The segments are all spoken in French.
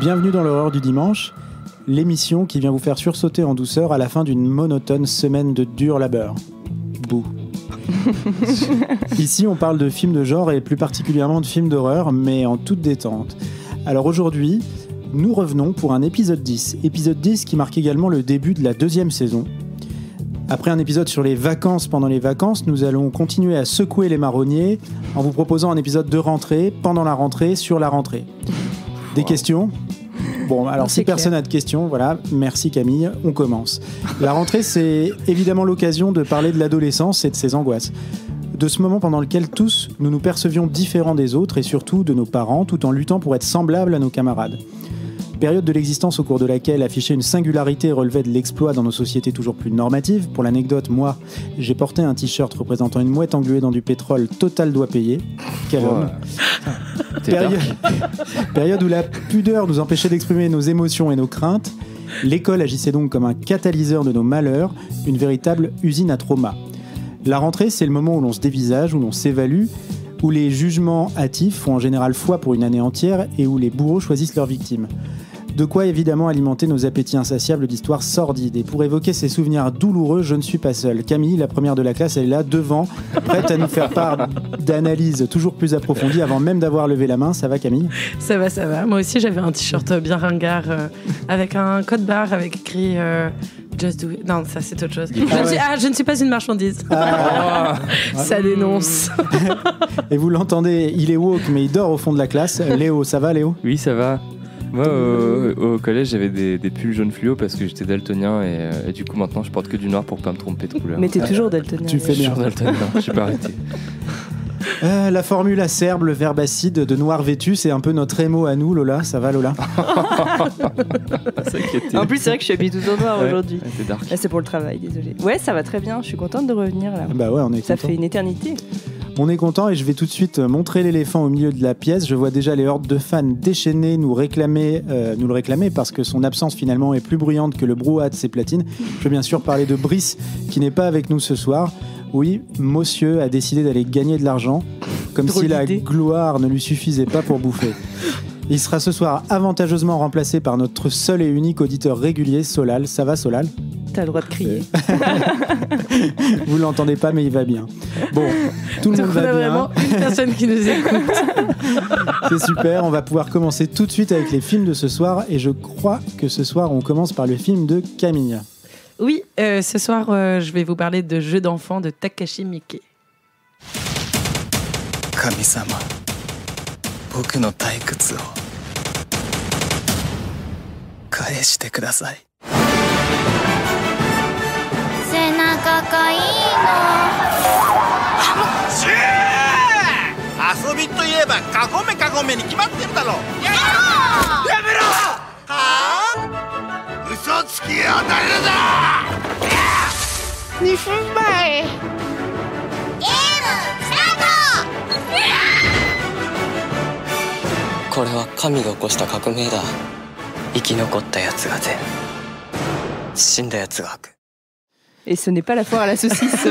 Bienvenue dans l'horreur du dimanche, l'émission qui vient vous faire sursauter en douceur à la fin d'une monotone semaine de dur labeur. Bouh. Ici, on parle de films de genre et plus particulièrement de films d'horreur, mais en toute détente. Alors aujourd'hui, nous revenons pour un épisode 10. Épisode 10 qui marque également le début de la 2e saison. Après un épisode sur les vacances pendant les vacances, nous allons continuer à secouer les marronniers en vous proposant un épisode de rentrée, pendant la rentrée, sur la rentrée. Des questions ? Bon, alors si personne n'a de questions, voilà, merci Camille, on commence. La rentrée, c'est évidemment l'occasion de parler de l'adolescence et de ses angoisses. De ce moment pendant lequel tous, nous nous percevions différents des autres et surtout de nos parents, tout en luttant pour être semblables à nos camarades. Période de l'existence au cours de laquelle afficher une singularité relevait de l'exploit dans nos sociétés toujours plus normatives. Pour l'anecdote, moi, j'ai porté un t-shirt représentant une mouette engluée dans du pétrole, total doigt payé. Quel homme. Période où la pudeur nous empêchait d'exprimer nos émotions et nos craintes. L'école agissait donc comme un catalyseur de nos malheurs, une véritable usine à trauma. La rentrée, c'est le moment où l'on se dévisage, où l'on s'évalue, où les jugements hâtifs font en général foi pour une année entière et où les bourreaux choisissent leurs victimes. De quoi évidemment alimenter nos appétits insatiables d'histoires sordides. Et pour évoquer ces souvenirs douloureux, je ne suis pas seul. Camille, la première de la classe, elle est là, devant, prête à nous faire part d'analyses toujours plus approfondies avant même d'avoir levé la main. Ça va Camille ? Ça va. Moi aussi j'avais un t-shirt bien ringard avec un code barre avec écrit Just do it. Non, ça c'est autre chose. Je ne suis pas une marchandise. Ça dénonce. Et vous l'entendez, il est woke mais il dort au fond de la classe. Léo, ça va Léo ? Oui, ça va. Moi, au collège, j'avais des pulls jaune fluo parce que j'étais daltonien et du coup, maintenant, je porte que du noir pour pas me tromper de couleur. Mais t'es toujours daltonien. Tu fais bien. Toujours daltonien, je suis pas arrêté. La formule acerbe, le verbe acide de noir vêtu, c'est un peu notre émo à nous, Lola. Ça va, Lola ? En plus, c'est vrai que je suis habillée tout en noir aujourd'hui. Ouais, c'est dark. Là, c'est pour le travail, désolé. Ouais, ça va très bien. Je suis contente de revenir là. Bah ouais, on est Ça content. fait une éternité. On est content et je vais tout de suite montrer l'éléphant au milieu de la pièce. Je vois déjà les hordes de fans déchaînés nous le réclamer parce que son absence finalement est plus bruyante que le brouhaha de ses platines. Je veux bien sûr parler de Brice qui n'est pas avec nous ce soir. Oui, monsieur a décidé d'aller gagner de l'argent comme si la gloire ne lui suffisait pas pour bouffer. Il sera ce soir avantageusement remplacé par notre seul et unique auditeur régulier, Solal. Ça va Solal ? T'as le droit de crier. Vous l'entendez pas, mais il va bien. Bon, tout le monde va bien. On a vraiment une personne qui nous écoute. C'est super, on va pouvoir commencer tout de suite avec les films de ce soir. Et je crois que ce soir, on commence par le film de Camille. Oui, ce soir, je vais vous parler de Jeux d'enfants de Takashi Miike. Kami-sama, boku no taikutsu o kaeshite kudasai. 背中かいいの遊びといえばカゴメに決まってるだろ。やめろ！はあ？嘘つきは誰だ！2分前。ゲームスタート。これは神が起こした革命だ。生き残ったやつが善、死んだやつが悪。 Et ce n'est pas la foire à la saucisse.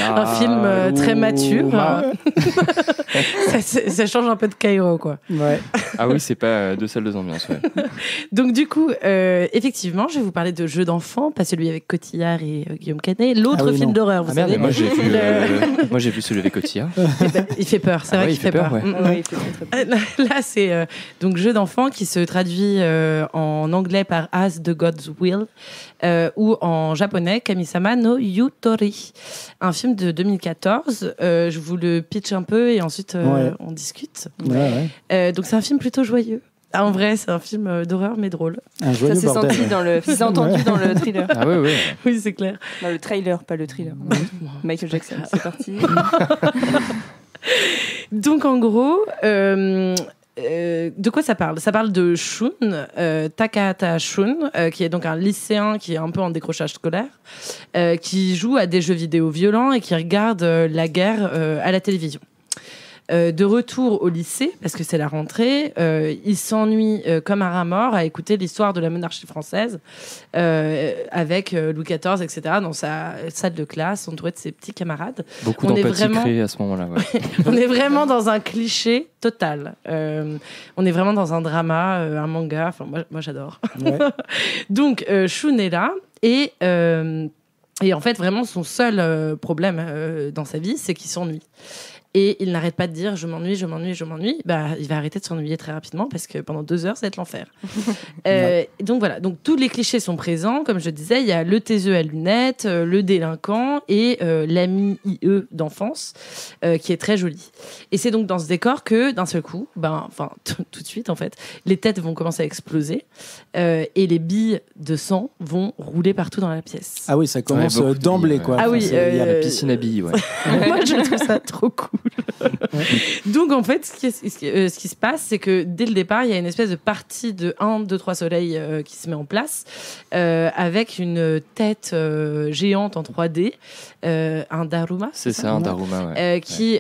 Un film très mature. Ça change un peu de Cairo, quoi. Ouais. Ah oui, c'est pas 2 salles de ambiance. Ouais. Donc du coup, effectivement, je vais vous parler de Jeux d'enfants, pas celui avec Cotillard et Guillaume Canet, l'autre film d'horreur, vous savez. Mais moi j'ai vu celui avec Cotillard. Il fait peur, c'est vrai qu'il fait peur. Ouais. Ouais, il fait très peur. Là, c'est donc Jeux d'enfants qui se traduit en anglais par As the God's Will ou en japonais Kami-sama no Yutori, un film de 2014. Je vous le pitch un peu et ensuite on discute. Ouais. Donc c'est un film plutôt joyeux. En vrai, c'est un film d'horreur mais drôle. Un joyeux Ça s'est bordel. senti dans le, ça s'est entendu dans le thriller. Ah ouais. Oui, c'est clair. Dans le trailer, pas le thriller. Michael Jackson, c'est parti. Donc en gros, de quoi ça parle ? Ça parle de Shun, Takahata Shun, qui est donc un lycéen qui est un peu en décrochage scolaire, qui joue à des jeux vidéo violents et qui regarde la guerre à la télévision. De retour au lycée, parce que c'est la rentrée, il s'ennuie comme un rat mort à écouter l'histoire de la monarchie française avec Louis XIV, etc., dans sa salle de classe, entouré de ses petits camarades. Beaucoup On est d'empathie vraiment- créée à ce moment-là. Ouais. On est vraiment dans un cliché total. On est vraiment dans un drama, un manga. Enfin, moi j'adore. Ouais. Donc, Shun est là et en fait, vraiment, son seul problème dans sa vie, c'est qu'il s'ennuie. Et il n'arrête pas de dire je m'ennuie, je m'ennuie, je m'ennuie. Bah, il va arrêter de s'ennuyer très rapidement parce que pendant 2 heures, ça va être l'enfer. Donc voilà, donc tous les clichés sont présents. Comme je disais, il y a le taiseux à lunettes, le délinquant et l'ami IE d'enfance qui est très joli. Et c'est donc dans ce décor que d'un seul coup, tout de suite en fait, les têtes vont commencer à exploser et les billes de sang vont rouler partout dans la pièce. Ah oui, ça commence beaucoup de d'emblée, billes, quoi. ouais. Ah oui, il y a La piscine à billes, ouais. Moi, je trouve ça trop cool. Donc, en fait, ce qui se passe, c'est que dès le départ, il y a une espèce de partie de 1, 2, 3 soleils qui se met en place avec une tête géante en 3D, un Daruma. C'est ça, un Daruma, ouais. Qui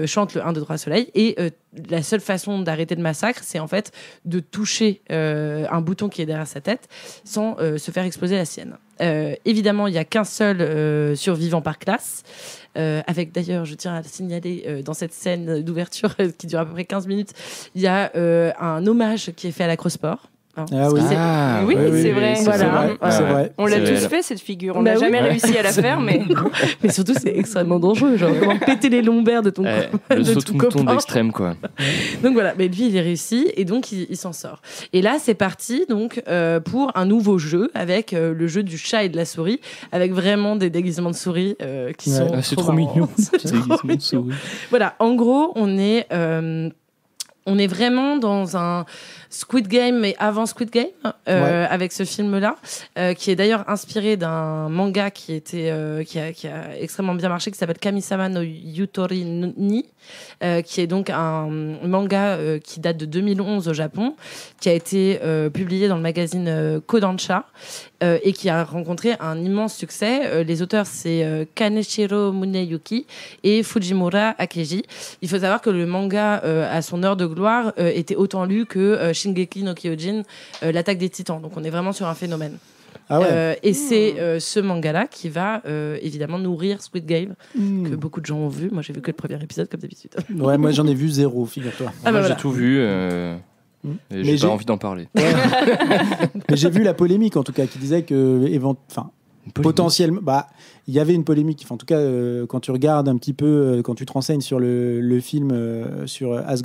chante le 1, 2, 3 soleil. Et la seule façon d'arrêter le massacre, c'est en fait de toucher un bouton qui est derrière sa tête sans se faire exploser la sienne. Évidemment, il n'y a qu'un seul survivant par classe. Avec d'ailleurs, je tiens à le signaler, dans cette scène d'ouverture qui dure à peu près 15 minutes, il y a un hommage qui est fait à l'acrosport. Hein. Ah oui. Ah, Oui, c'est vrai. c'est Voilà. vrai, c'est Ouais. vrai. On l'a C'est tous réel. fait cette figure. On Bah n'a oui. jamais réussi à la faire, mais Mais surtout, c'est extrêmement dangereux. Genre, comment péter les lombaires de ton, Le de saut ton mouton copain. d'extrême, quoi. Donc voilà, mais lui il est réussi et donc il s'en sort. Et là c'est parti donc pour un nouveau jeu avec le jeu du chat et de la souris, avec vraiment des déguisements de souris qui Ouais. sont Ah, c'est trop marrants. mignon. C'est C'est trop une souris. Voilà, en gros on est vraiment dans un Squid Game, mais avant Squid Game, avec ce film-là, qui est d'ailleurs inspiré d'un manga qui a extrêmement bien marché, qui s'appelle Kamisama no Yutori ni, qui est donc un manga qui date de 2011 au Japon, qui a été publié dans le magazine Kodansha, et qui a rencontré un immense succès. Les auteurs, c'est Kaneshiro Muneyuki et Fujimura Akeji. Il faut savoir que le manga, à son heure de gloire, était autant lu que Shingeki no Kyojin, l'attaque des titans. Donc on est vraiment sur un phénomène. Ah ouais. Et c'est ce manga-là qui va évidemment nourrir Squid Game, que beaucoup de gens ont vu. Moi, j'ai vu que le premier épisode, comme d'habitude. Ouais, moi j'en ai vu 0, figure-toi. Ah bah Moi, voilà. j'ai tout vu. Et Mais j'ai j'ai- pas envie d'en parler. Mais j'ai vu la polémique en tout cas qui disait que potentiellement, il y avait une polémique. Enfin, en tout cas, quand tu regardes un petit peu, quand tu te renseignes sur le film sur As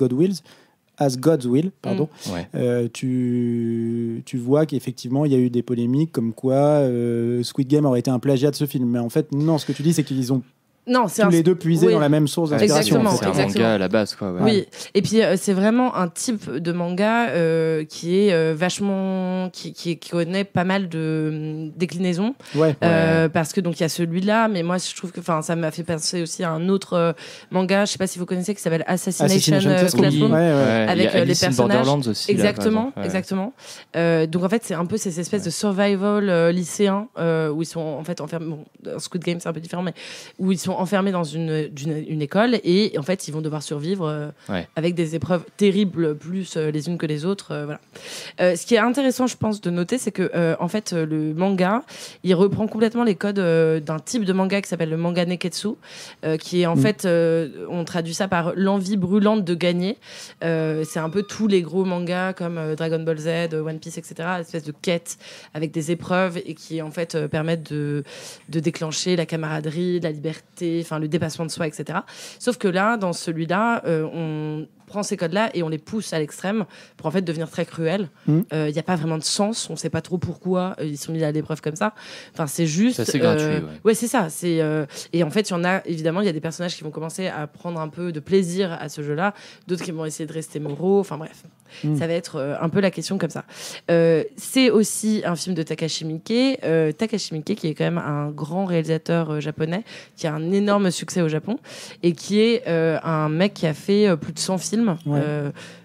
God's Will, pardon, Ouais. tu vois qu'effectivement il y a eu des polémiques comme quoi Squid Game aurait été un plagiat de ce film. Mais en fait, non, ce que tu dis, c'est qu'ils ont Non, c'est tous les deux puisé oui. dans la même source d'inspiration. Exactement. en C'est fait. un exactement. manga à la base, quoi. Ouais. Oui, et puis c'est vraiment un type de manga qui est vachement, qui connaît pas mal de déclinaisons, Ouais. parce que donc il y a celui-là, mais moi je trouve que, enfin, ça m'a fait penser aussi à un autre manga, je sais pas si vous connaissez, qui s'appelle Assassination Ouais, Classroom. ouais. Avec, Il y a les Alice in personnages. Borderlands aussi. là, Exactement, par exemple. Ouais. exactement. Donc en fait, c'est un peu ces espèces de survival lycéens où ils sont en fait enfermés. Bon, Squid Game, c'est un peu différent, mais où ils sont enfermés dans une école et en fait, ils vont devoir survivre avec des épreuves terribles, plus les unes que les autres. Voilà. Ce qui est intéressant, je pense, de noter, c'est que en fait, le manga, il reprend complètement les codes d'un type de manga qui s'appelle le manga neketsu, qui est en fait, on traduit ça par l'envie brûlante de gagner. C'est un peu tous les gros mangas comme Dragon Ball Z, One Piece, etc. Espèce de quête avec des épreuves et qui en fait permettent de déclencher la camaraderie, la liberté, enfin le dépassement de soi, etc. Sauf que là, dans celui-là, on prend ces codes-là et on les pousse à l'extrême pour en fait devenir très cruel. Il n'y a pas vraiment de sens, on ne sait pas trop pourquoi ils sont mis à l'épreuve comme ça. Enfin, c'est juste. C'est assez gratuit. Ouais, c'est ça. Et en fait, il y en a, évidemment, il y a des personnages qui vont commencer à prendre un peu de plaisir à ce jeu-là, d'autres qui vont essayer de rester moraux. Enfin bref, ça va être un peu la question comme ça. C'est aussi un film de Takashi Miike. Takashi Miike, qui est quand même un grand réalisateur japonais, qui a un énorme succès au Japon et qui est un mec qui a fait plus de 100 films films. Ouais.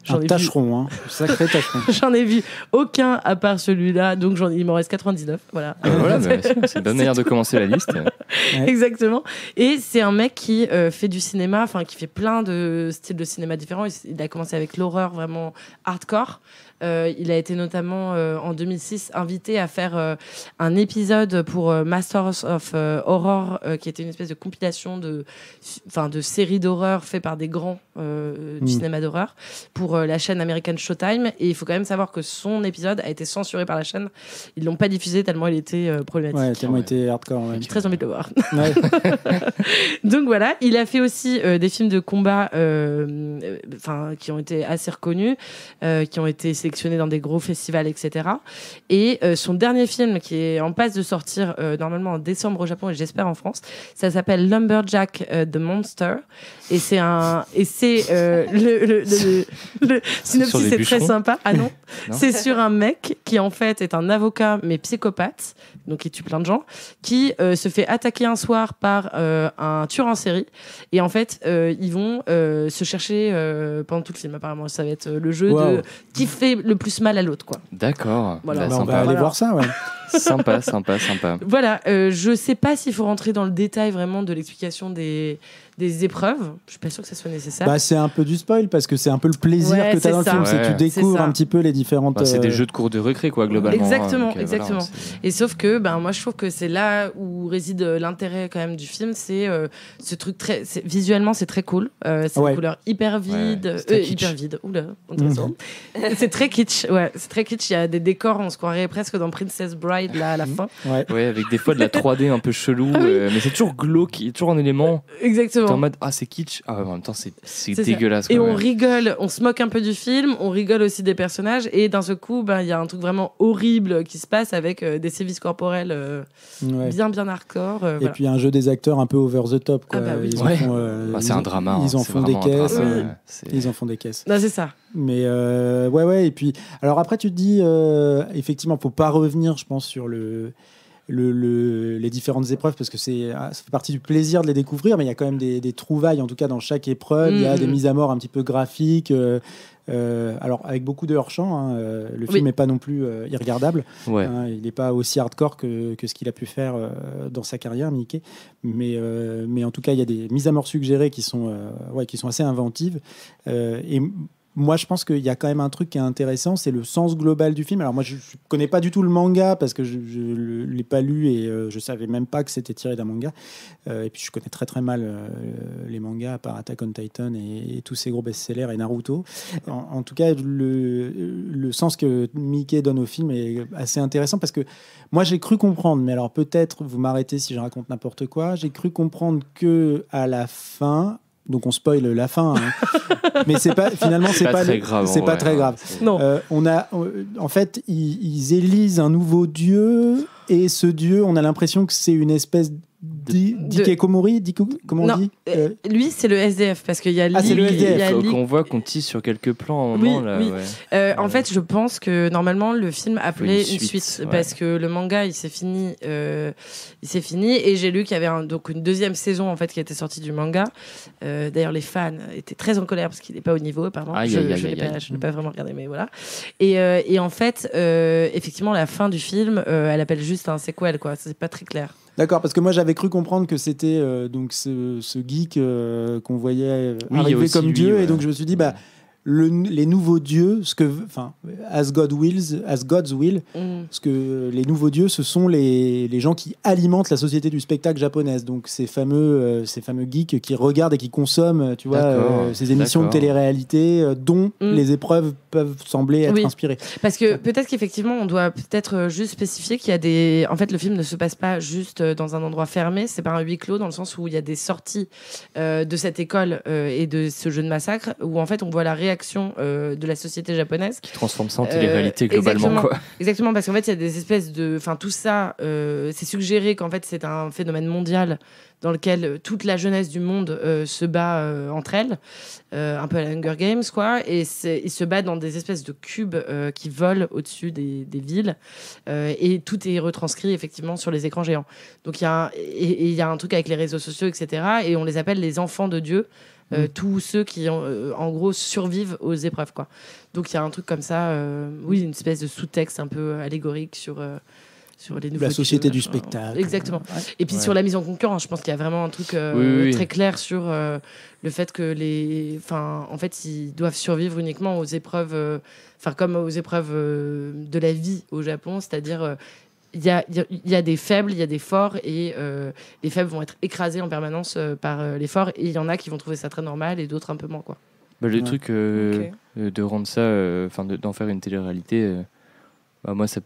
J'en Un ai vu tâcheron, hein. Sacré tâcheron. J'en ai vu aucun à part celui-là, donc il m'en reste 99. Voilà. Voilà, c'est une bonne manière de commencer la liste. Ouais. Exactement. Et c'est un mec qui fait du cinéma, enfin qui fait plein de styles de cinéma différents. Il a commencé avec l'horreur vraiment hardcore. Il a été notamment en 2006 invité à faire un épisode pour Masters of Horror, qui était une espèce de compilation de séries d'horreur faites par des grands du cinéma d'horreur pour la chaîne américaine Showtime. Et il faut quand même savoir que son épisode a été censuré par la chaîne. Ils l'ont pas diffusé tellement il était problématique. Ouais, tellement été hardcore. Ouais. J'ai très envie de le voir. Ouais. Donc voilà, il a fait aussi des films de combat qui ont été assez reconnus, qui ont été sélectionnés dans des gros festivals, etc. Et son dernier film, qui est en passe de sortir normalement en décembre au Japon et j'espère en France, ça s'appelle Lumberjack the Monster. Et c'est le synopsis est très sympa. Ah non, c'est sur un mec qui en fait est un avocat mais psychopathe, donc il tue plein de gens, qui se fait attaquer un soir par un tueur en série. Et en fait, ils vont se chercher pendant tout le film. Apparemment, ça va être le jeu de qui fait le plus mal à l'autre, quoi. D'accord. Voilà. On va aller voir ça, ouais. Sympa. Voilà, je sais pas s'il faut rentrer dans le détail vraiment de l'explication des épreuves. Je suis pas sûre que ça soit nécessaire. Bah, c'est un peu du spoil parce que c'est un peu le plaisir que tu as dans le film. Ouais. C'est que tu découvres un petit peu les différentes. C'est des jeux de cours de récré, quoi, globalement. Exactement, Donc, exactement. voilà, et sauf que, moi, je trouve que c'est là où réside l'intérêt quand même du film. C'est ce truc visuellement, c'est très cool. C'est une couleur hyper vide, hyper vide. Oula, intéressant. C'est très kitsch. Ouais, c'est très kitsch. Il y a des décors, on se croirait presque dans Princess Bride là à la fin. Ouais, avec des fois de la 3D un peu chelou, mais c'est toujours glauque, il y a toujours un élément. Exactement. T'es en mode c'est kitsch. Ah ouais, en même temps c'est dégueulasse. Et on rigole, on se moque un peu du film, on rigole aussi des personnages, et d'un seul coup, il y a un truc vraiment horrible qui se passe avec des sévices corporels bien hardcore. Et puis un jeu des acteurs un peu over the top, quoi. C'est un drama. Ils en font des caisses. Ils en font des caisses. Non, c'est ça. Mais et puis alors après tu te dis effectivement faut pas revenir, je pense, sur les différentes épreuves parce que ça fait partie du plaisir de les découvrir, mais il y a quand même des trouvailles en tout cas dans chaque épreuve. Il y a des mises à mort un petit peu graphiques, alors avec beaucoup de hors-champ, le film n'est pas non plus irregardable, il n'est pas aussi hardcore que ce qu'il a pu faire dans sa carrière, Mickey, mais en tout cas il y a des mises à mort suggérées qui sont assez inventives, et moi, je pense qu'il y a quand même un truc qui est intéressant, c'est le sens global du film. Alors moi, je ne connais pas du tout le manga parce que je ne l'ai pas lu et je ne savais même pas que c'était tiré d'un manga. Et puis, je connais très très mal les mangas, à part Attack on Titan et tous ces gros best-sellers et Naruto. En tout cas, le sens que Mickey donne au film est assez intéressant parce que moi, j'ai cru comprendre, mais alors peut-être, vous m'arrêtez si je raconte n'importe quoi, j'ai cru comprendre qu'à la fin... Donc on spoil la fin, mais c'est pas très grave. Non. En fait, ils élisent un nouveau dieu et ce dieu, on a l'impression que c'est une espèce d'Hikikomori, comment on dit lui, c'est le SDF parce qu'il y a c'est le SDF qu'on voit qu'on tisse sur quelques plans à un moment. En fait, je pense que normalement le film appelait une suite parce que le manga il s'est fini et j'ai lu qu'il y avait donc une deuxième saison en fait qui était sortie du manga. D'ailleurs, les fans étaient très en colère parce qu'il n'est pas au niveau apparemment. Je n'ai pas vraiment regardé, mais voilà. Et en fait, effectivement, la fin du film, elle appelle juste un sequel, quoi. C'est pas très clair. D'accord, parce que moi j'avais cru comprendre que c'était donc ce geek qu'on voyait arriver comme dieu, et donc je me suis dit les nouveaux dieux, as God's will, ce que les nouveaux dieux, ce sont les gens qui alimentent la société du spectacle japonaise. Donc ces fameux geeks qui regardent et qui consomment, tu vois, ces émissions de télé-réalité dont les épreuves peuvent sembler être inspirées. Parce que peut-être qu'effectivement, on doit peut-être juste spécifier qu'il y a en fait, le film ne se passe pas juste dans un endroit fermé, c'est pas un huis clos dans le sens où il y a des sorties de cette école et de ce jeu de massacre où en fait on voit la réaction de la société japonaise qui transforme ça en télé-réalité globalement, exactement, parce qu'en fait il y a des espèces de tout ça c'est suggéré qu'en fait c'est un phénomène mondial dans lequel toute la jeunesse du monde se bat entre elles, un peu à la Hunger Games, quoi, et ils se battent dans des espèces de cubes qui volent au-dessus des villes, et tout est retranscrit effectivement sur les écrans géants. Donc il y a un truc avec les réseaux sociaux, etc., et on les appelle les enfants de Dieu, tous ceux qui, en gros, survivent aux épreuves, quoi. Donc il y a un truc comme ça, oui, une espèce de sous-texte un peu allégorique sur les nouveaux La société dieux, du spectacle. Exactement. Ouais. Et puis sur la mise en concurrence, je pense qu'il y a vraiment un truc très clair sur le fait que en fait, ils doivent survivre uniquement aux épreuves, comme aux épreuves de la vie au Japon, c'est-à-dire il y a des faibles, il y a des forts, et les faibles vont être écrasés en permanence par les forts, et il y en a qui vont trouver ça très normal et d'autres un peu moins, quoi. Le truc de rendre ça, d'en faire une télé-réalité, moi ça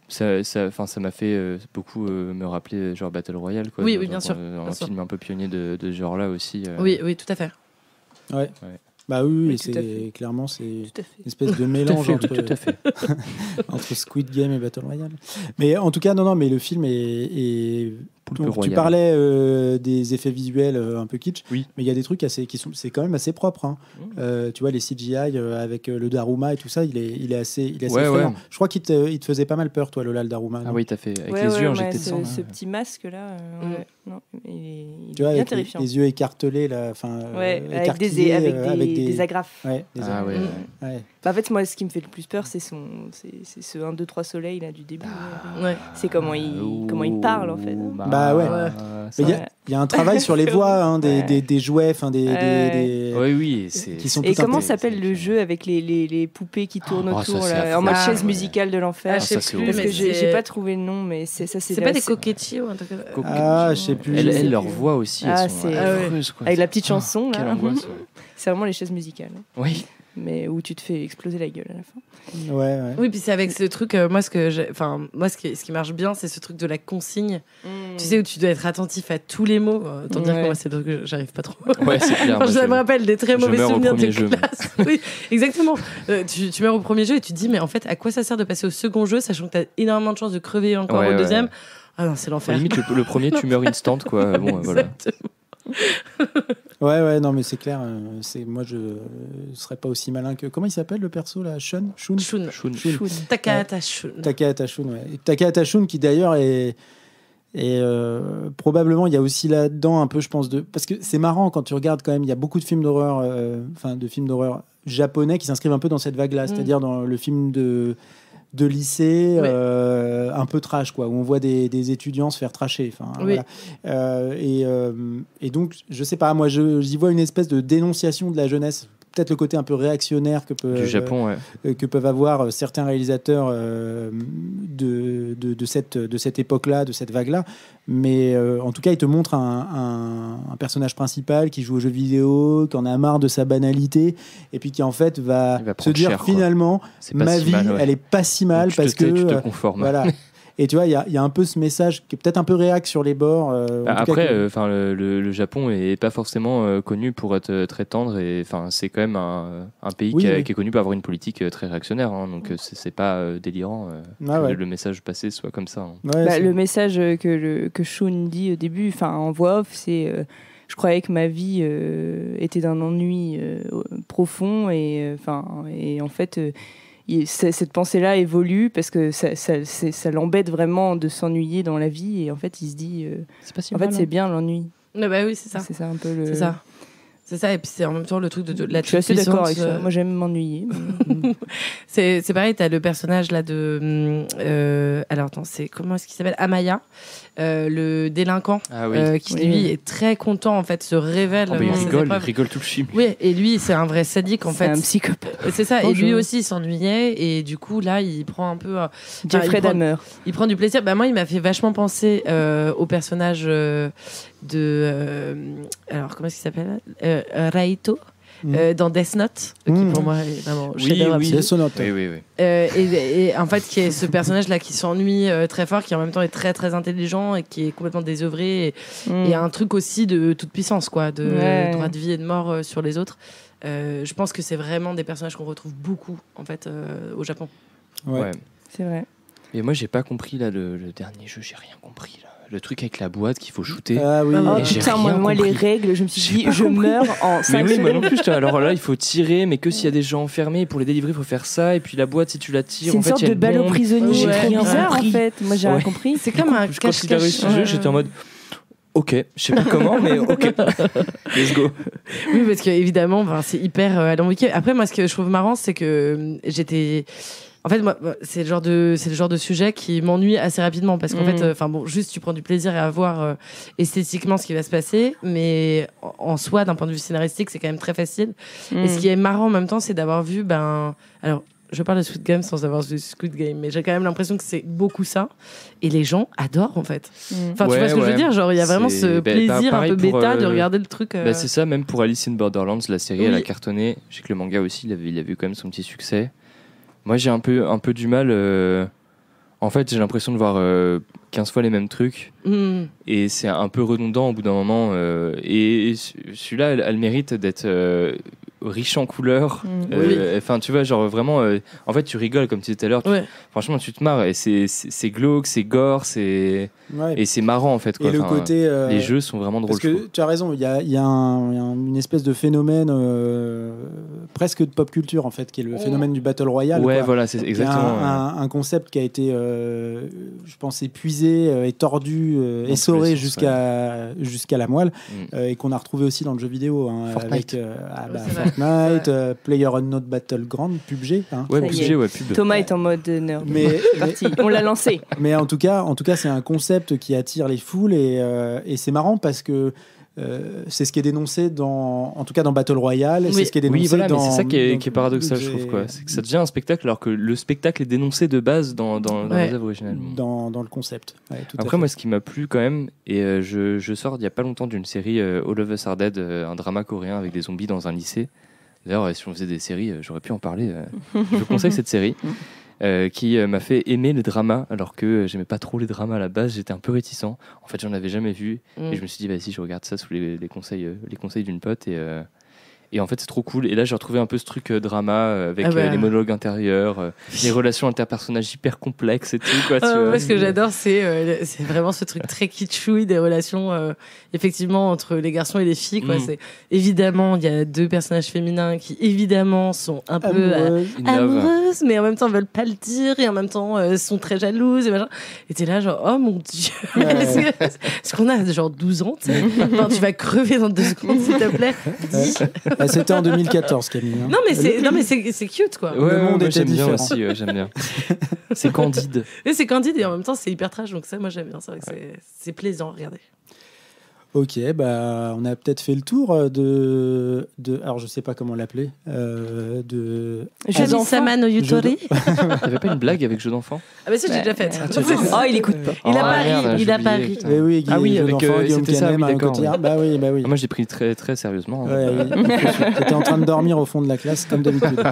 m'a fait beaucoup me rappeler genre Battle Royale, quoi. Oui, bien sûr. Un film un peu pionnier de ce genre-là aussi. Oui, tout à fait. Ouais. Bah oui, tout à fait. clairement c'est Tout à fait. une espèce de mélange entre Squid Game et Battle Royale. Mais en tout cas, non, mais le film est donc, tu parlais des effets visuels un peu kitsch, oui. Mais il y a des trucs c'est quand même assez propre. Hein. Tu vois les CGI avec le Daruma et tout ça, il est assez effrayant. Je crois qu'il te faisait pas mal peur, toi, Lola, le Daruma. Ah oui, t'as fait avec les yeux injectés de sang. Ce petit masque là, non, il tu vois, est bien avec terrifiant. les yeux écartelés là, avec des agrafes. Ouais, des agrafes. Ouais. En fait, moi, ce qui me fait le plus peur, c'est ce 1, 2, 3 soleil là du début. C'est comment il parle, en fait. Bah ouais. Il y a un travail sur les voix des jouets, oui, qui sont et comment s'appelle le jeu avec les poupées qui tournent autour là, en mode chaise musicale de l'enfer. Je sais plus, parce que j'ai pas trouvé le nom, mais c'est pas des coquettis ou un truc. Je sais plus. Elles leur voix aussi, elles sont c'est affreuses, quoi. avec la petite chanson Quelle là. angoisse. C'est vraiment les chaises musicales. Oui. Mais où tu te fais exploser la gueule à la fin. Ouais. Oui, puis c'est avec ce truc, ce qui marche bien, c'est ce truc de la consigne. Tu sais, où tu dois être attentif à tous les mots. Autant dire que moi, c'est que j'arrive pas trop. Ouais, c'est clair. Je me rappelle des très mauvais souvenirs de jeu. classe. Oui, exactement. Tu meurs au premier jeu et tu te dis, mais en fait, à quoi ça sert de passer au second jeu, sachant que tu as énormément de chances de crever encore au deuxième. Ouais. Ah non, c'est l'enfer. Limite, le premier, tu meurs instant, quoi. Bon, voilà. Non, mais c'est clair. Moi, je serais pas aussi malin que. Comment il s'appelle le perso là? Shun. Takahata Shun. Takahata Shun, ouais. Takahata Shun, qui d'ailleurs est probablement, il y a aussi là-dedans un peu, je pense, parce que c'est marrant quand tu regardes quand même. Il y a beaucoup de films d'horreur, de films d'horreur japonais qui s'inscrivent un peu dans cette vague-là, c'est-à-dire dans le film de lycée, un peu trash, quoi, où on voit des étudiants se faire trasher. Voilà. Et donc, je sais pas, moi, j'y vois une espèce de dénonciation de la jeunesse. Peut-être le côté un peu réactionnaire du Japon, que peuvent avoir certains réalisateurs de cette époque-là, de cette vague-là. Mais en tout cas, il te montre un personnage principal qui joue aux jeux vidéo, qui en a marre de sa banalité, et puis qui en fait va se dire cher, finalement, ma vie, elle est pas si mal parce que tu te conformes. Voilà. Et tu vois, il y a un peu ce message qui est peut-être un peu réac sur les bords. Après, le Japon est pas forcément connu pour être très tendre, et c'est quand même un pays qui est connu pour avoir une politique très réactionnaire. Hein, donc c'est pas délirant que le message passé soit comme ça. Hein. Le message que Shun dit au début, en voix off, c'est je croyais que ma vie était d'un ennui profond, et en fait. Cette pensée-là évolue parce que ça l'embête vraiment de s'ennuyer dans la vie, et en fait il se dit c'est pas si en mal, fait c'est bien l'ennui. Bah oui, c'est ça. C'est ça un peu le. C'est ça, et puis c'est en même temps le truc de la. Je suis assez d'accord avec ça. Moi j'aime m'ennuyer. C'est pareil, t'as le personnage là de. Alors attends, comment est-ce qu'il s'appelle? Amaya, le délinquant, qui lui est très content en fait, se révèle. Il rigole tout le film. Oui, et lui c'est un vrai sadique en fait. C'est un psychopathe. C'est ça, et lui aussi il s'ennuyait, et du coup là il prend un peu. Jeffrey Dahmer. Il prend du plaisir. Moi il m'a fait vachement penser au personnage alors comment est-ce qu'il s'appelle? Raito. Dans Death Note, qui pour moi est vraiment chef-d'œuvre. Oui. Et en fait, qui est ce personnage-là qui s'ennuie très fort, qui en même temps est très très intelligent et qui est complètement désœuvré, et un truc aussi de toute puissance, quoi, de droit de vie et de mort sur les autres. Je pense que c'est vraiment des personnages qu'on retrouve beaucoup en fait au Japon. Ouais. C'est vrai. Et moi, j'ai pas compris là le dernier jeu, j'ai rien compris là. Le truc avec la boîte qu'il faut shooter. Ah oui. Putain, moi les règles, je me suis dit, je meurs en 5 secondes. Mais oui, moi non plus. Alors là, il faut tirer, mais que s'il y a des gens enfermés. Pour les délivrer, il faut faire ça. Et puis la boîte, si tu la tires, c'est une sorte de balle aux prisonniers. J'ai rien bizarre en fait. Moi j'ai rien compris. C'est comme un cache-cache. Quand il a réussi ce jeu, j'étais en mode. Ok, je sais pas comment, mais ok. Let's go. Oui, parce qu'évidemment, c'est hyper alambiqué. Après, moi, ce que je trouve marrant, c'est que j'étais. En fait, moi, c'est le genre de sujet qui m'ennuie assez rapidement parce qu'en fait, juste tu prends du plaisir à voir esthétiquement ce qui va se passer, mais en soi, d'un point de vue scénaristique, c'est quand même très facile. Et ce qui est marrant en même temps, c'est d'avoir vu, alors. Je parle de Squid Game sans avoir vu Squid Game, mais j'ai quand même l'impression que c'est beaucoup ça. Et les gens adorent, en fait. Enfin, tu vois ce que je veux dire ? Genre, il y a vraiment ce plaisir un peu bêta de regarder le truc. C'est ça, même pour Alice in Borderlands, la série, elle a cartonné. Je sais que le manga aussi, il a vu quand même son petit succès. Moi, j'ai un peu du mal. En fait, j'ai l'impression de voir 15 fois les mêmes trucs. Et c'est un peu redondant au bout d'un moment. Et celui-là, elle mérite d'être riche en couleurs. Enfin, tu vois, genre vraiment. En fait, tu rigoles, comme tu disais tout à l'heure. Franchement, tu te marres. Et c'est glauque, c'est gore, et c'est marrant, en fait. Quoi. Et le côté. Les jeux sont vraiment drôles. Parce que tu as raison, il y a une espèce de phénomène presque de pop culture, en fait, qui est le phénomène du Battle Royale. Ouais, quoi. voilà, c'est exactement. Un concept qui a été, je pense, épuisé et tordu, essoré jusqu'à la moelle, et qu'on a retrouvé aussi dans le jeu vidéo. Fortnite. Avec, Fortnite, PlayerUnknown's Battleground, PUBG. PUBG. Thomas est en mode nerd. Mais on l'a lancé. Mais en tout cas, c'est un concept qui attire les foules et c'est marrant parce que c'est ce qui est dénoncé en tout cas dans Battle Royale. C'est ce qui est dénoncé mais c'est ça qui est paradoxal, je trouve. Quoi. C'est que ça devient un spectacle alors que le spectacle est dénoncé de base dans les œuvres originales. Dans le concept. Après, moi, ce qui m'a plu quand même, et je sors il n'y a pas longtemps d'une série All of Us Are Dead, un drama coréen avec des zombies dans un lycée. D'ailleurs, si on faisait des séries, j'aurais pu en parler. Je vous conseille cette série. Qui m'a fait aimer le drama alors que j'aimais pas trop les dramas à la base, j'étais un peu réticent. En fait, j'en avais jamais vu et je me suis dit si je regarde ça sous les conseils d'une pote et en fait c'est trop cool. Et là j'ai retrouvé un peu ce truc drama avec les monologues intérieurs, les relations interpersonnelles hyper complexes et tout quoi. Moi, ce que j'adore c'est vraiment ce truc très kitschouille des relations effectivement entre les garçons et les filles quoi. C'est évidemment il y a deux personnages féminins qui évidemment sont un peu amoureuses mais en même temps veulent pas le dire et en même temps sont très jalouses et machin. Et t'es là genre oh mon dieu est-ce qu'on a genre 12 ans enfin, tu vas crever dans 2 secondes s'il te plaît. C'était en 2014 Camille. Non mais c'est cute quoi. Le monde était j'aime différent. bien aussi, j'aime bien. C'est candide. Et c'est candide et en même temps c'est hyper trash donc ça moi j'aime bien, c'est vrai que c'est plaisant à regarder. Ok, on a peut-être fait le tour de alors je sais pas comment l'appeler, de Kami-sama no Yutori. T'avais pas une blague avec jeu d'enfant? Ah bah ça j'ai déjà fait. Oh il écoute pas. Il a pas ri. Oui, avec c'était ça, oui, d'accord. Bah oui. Moi j'ai pris très très sérieusement. T'étais en train de dormir au fond de la classe comme d'habitude.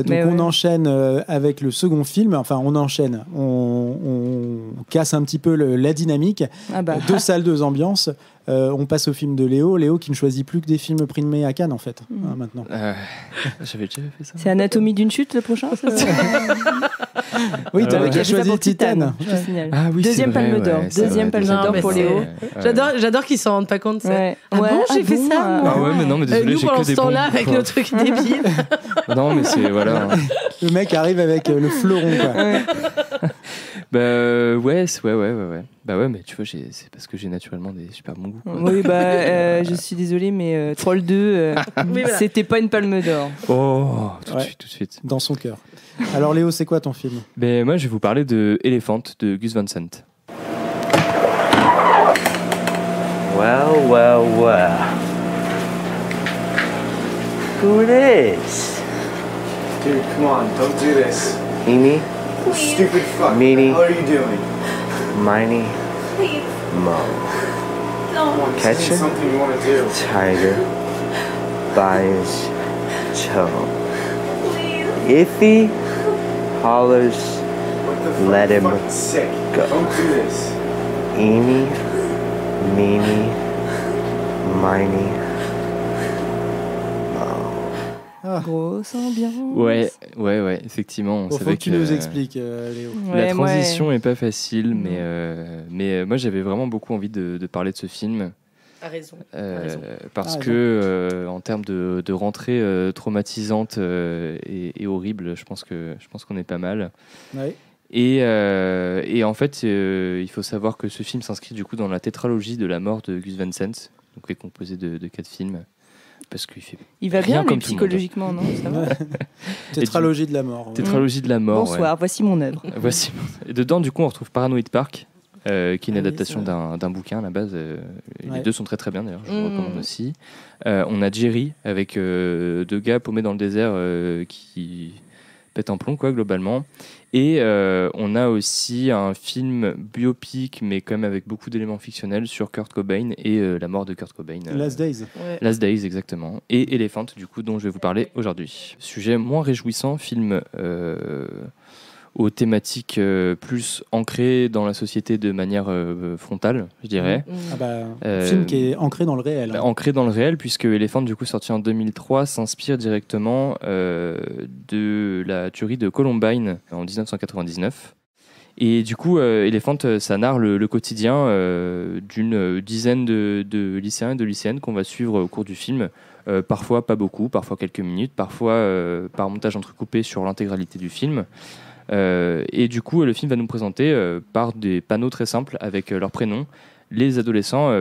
Donc on enchaîne avec le second film. Enfin on enchaîne, on casse un petit peu la dynamique. 2 salles, 2 ambiances. On passe au film de Léo qui ne choisit plus que des films primés à Cannes en fait maintenant. J'avais déjà fait ça. C'est Anatomie d'une chute le prochain. Oui, t'avais choisi Titane. Ah oui, deuxième Palme d'Or. Deuxième Palme d'Or pour Léo. J'adore qu'ils s'en rendent pas compte. J'ai fait ça. Ah ouais, mais non, mais désolé, nous j'ai pendant que ce des temps-là avec nos trucs débiles. Non, mais c'est voilà. Le mec arrive avec le fleuron quoi. Ouais. Bah ouais, mais tu vois, c'est parce que j'ai naturellement des super bons goûts. Quoi. Oui, je suis désolée, mais Troll 2, c'était pas une Palme d'Or. Oh, tout de suite. Dans son cœur. Alors Léo, c'est quoi ton film? Moi, je vais vous parler de Elephant de Gus Van Sant. Well. Who this? Dude, come on, don't do this. Eeny, Stupid fuck. Meanie. What are you doing? Miny, Please, Mo. don't. Come on, Catch say it. something you want to do. Tiger, Bias, Toe. Please. If he hollers, What the fuck? Let You're him fucking sick. go. Don't do this. Eeny, Meeny, Miny, Mo. Grosse ambiance. Ouais, effectivement. Faut que tu nous expliques, Léo. La transition est pas facile, mais moi j'avais vraiment beaucoup envie de parler de ce film. T'as raison. Parce que en termes de rentrée traumatisante et horrible, je pense qu'on est pas mal. Ouais. Et en fait, il faut savoir que ce film s'inscrit du coup dans la tétralogie de la mort de Gus Van Sant, donc qui est composé de 4 films. Parce qu'il fait il va rien bien comme psychologiquement, non? Ça va. Tétralogie de la mort. Tétralogie de la mort. Bonsoir, voici mon œuvre. Voici. Et dedans, du coup, on retrouve Paranoid Park, qui est une adaptation d'un bouquin à la base. Les deux sont très très bien d'ailleurs, je vous recommande aussi. On a Jerry avec 2 gars paumés dans le désert qui pètent un plomb, quoi, globalement. Et on a aussi un film biopic, mais quand même avec beaucoup d'éléments fictionnels sur Kurt Cobain et la mort de Kurt Cobain. Last Days. Ouais. Last Days, exactement. Et Elephant, du coup, dont je vais vous parler aujourd'hui. Sujet moins réjouissant, film aux thématiques plus ancrées dans la société de manière frontale, je dirais. Film qui est ancré dans le réel. Ancré dans le réel, puisque Elephant, du coup, sorti en 2003, s'inspire directement de la tuerie de Columbine en 1999. Et du coup, Elephant, ça narre le quotidien d'une dizaine de lycéens et de lycéennes qu'on va suivre au cours du film. Parfois pas beaucoup, parfois quelques minutes, parfois par montage entrecoupé sur l'intégralité du film. Et du coup, le film va nous présenter par des panneaux très simples avec leurs prénoms les adolescents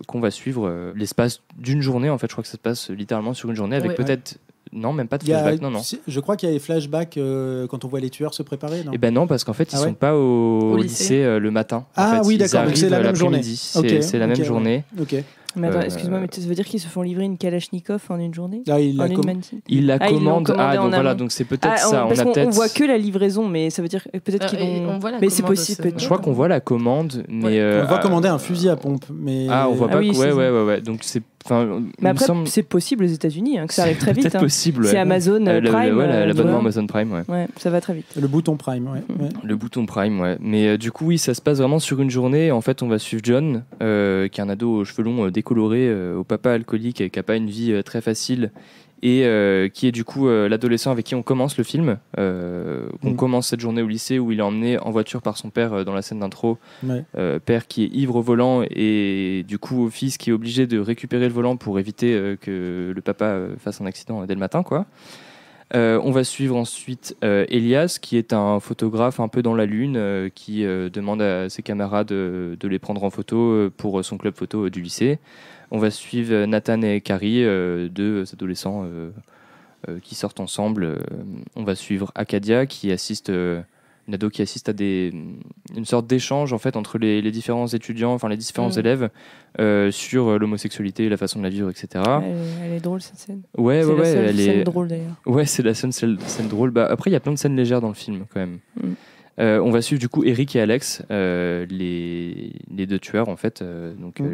qu'on va suivre l'espace d'une journée. En fait, je crois que ça se passe littéralement sur une journée avec peut-être... Non, même pas de flashback, non. Je crois qu'il y a des flashbacks quand on voit les tueurs se préparer, non? Eh ben non, parce qu'en fait, ils sont pas au lycée le matin. Ah en fait, oui, d'accord, donc c'est la même journée. C'est la même journée. Ok. Mais attends, excuse-moi, mais ça veut dire qu'ils se font livrer une Kalachnikov en une journée? Il la commande. Donc voilà, donc c'est peut-être ça. On voit que la livraison, mais ça veut dire peut-être qu'ils l'ont. Mais c'est possible. Je crois qu'on voit la commande, mais on voit commander un fusil à pompe, mais on voit pas. Ouais. Donc c'est. Mais après, c'est possible aux États-Unis, que ça arrive très vite. C'est possible. C'est Amazon Prime. L'abonnement Amazon Prime, ouais. Ouais, ça va très vite. Le bouton Prime, ouais. Le bouton Prime, ouais. Mais du coup, oui, ça se passe vraiment sur une journée. En fait, on va suivre John, qui est un ado aux cheveux longs décolorés, au papa alcoolique, qui n'a pas une vie très facile, et qui est du coup l'adolescent avec qui on commence le film. On commence cette journée au lycée où il est emmené en voiture par son père dans la scène d'intro. Père qui est ivre au volant et du coup fils qui est obligé de récupérer le volant pour éviter que le papa fasse un accident dès le matin, quoi. On va suivre ensuite Elias, qui est un photographe un peu dans la lune, qui demande à ses camarades de les prendre en photo pour son club photo du lycée. On va suivre Nathan et Carrie, 2 adolescents qui sortent ensemble. On va suivre Acadia, qui assiste, une ado qui assiste à une sorte d'échange en fait, entre les différents étudiants, enfin les différents élèves, sur l'homosexualité, la façon de la vivre, etc. Elle est drôle cette scène. Ouais, elle est scène drôle d'ailleurs. Ouais, c'est la seule scène drôle. Après, il y a plein de scènes légères dans le film quand même. On va suivre du coup Eric et Alex, les 2 tueurs en fait,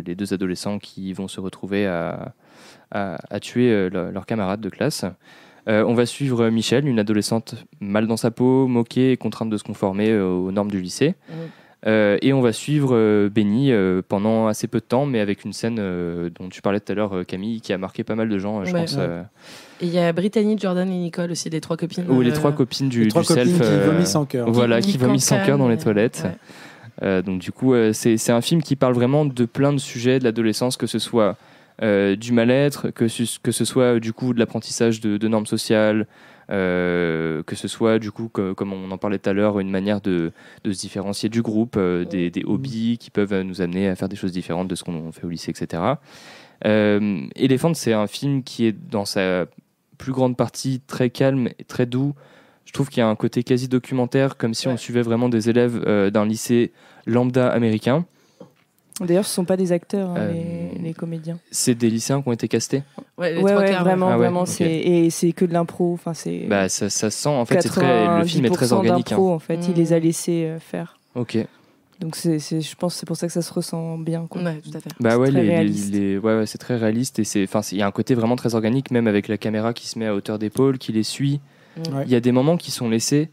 les 2 adolescents qui vont se retrouver à tuer leurs camarades de classe. On va suivre Michelle, une adolescente mal dans sa peau, moquée et contrainte de se conformer aux normes du lycée. Et on va suivre Benny pendant assez peu de temps, mais avec une scène dont tu parlais tout à l'heure, Camille, qui a marqué pas mal de gens, je pense. Et il y a Brittany, Jordan et Nicole aussi, les 3 copines. Ou les 3 copines du copines self. Qui vomissent en cœur. Voilà, qui vomissent en cœur dans les toilettes. Donc du coup, c'est un film qui parle vraiment de plein de sujets de l'adolescence, que ce soit du mal-être, que ce soit du coup de l'apprentissage de normes sociales, que ce soit du coup, comme on en parlait tout à l'heure, une manière de se différencier du groupe, des hobbies qui peuvent nous amener à faire des choses différentes de ce qu'on fait au lycée, etc. Elephant, c'est un film qui est dans sa plus grande partie très calme et très doux. Je trouve qu'il y a un côté quasi documentaire, comme si on suivait vraiment des élèves d'un lycée lambda américain. D'ailleurs, ce ne sont pas des acteurs, les comédiens. C'est des lycéens qui ont été castés. Ouais, vraiment. Okay. C'est que de l'impro. Enfin, ça se sent. En fait, le film est très organique. En fait, il les a laissés faire. Ok. Donc, je pense que c'est pour ça que ça se ressent bien. Quoi. Ouais, tout à fait. C'est très réaliste. Et il y a un côté vraiment très organique, même avec la caméra qui se met à hauteur d'épaule, qui les suit. Il y a des moments qui sont laissés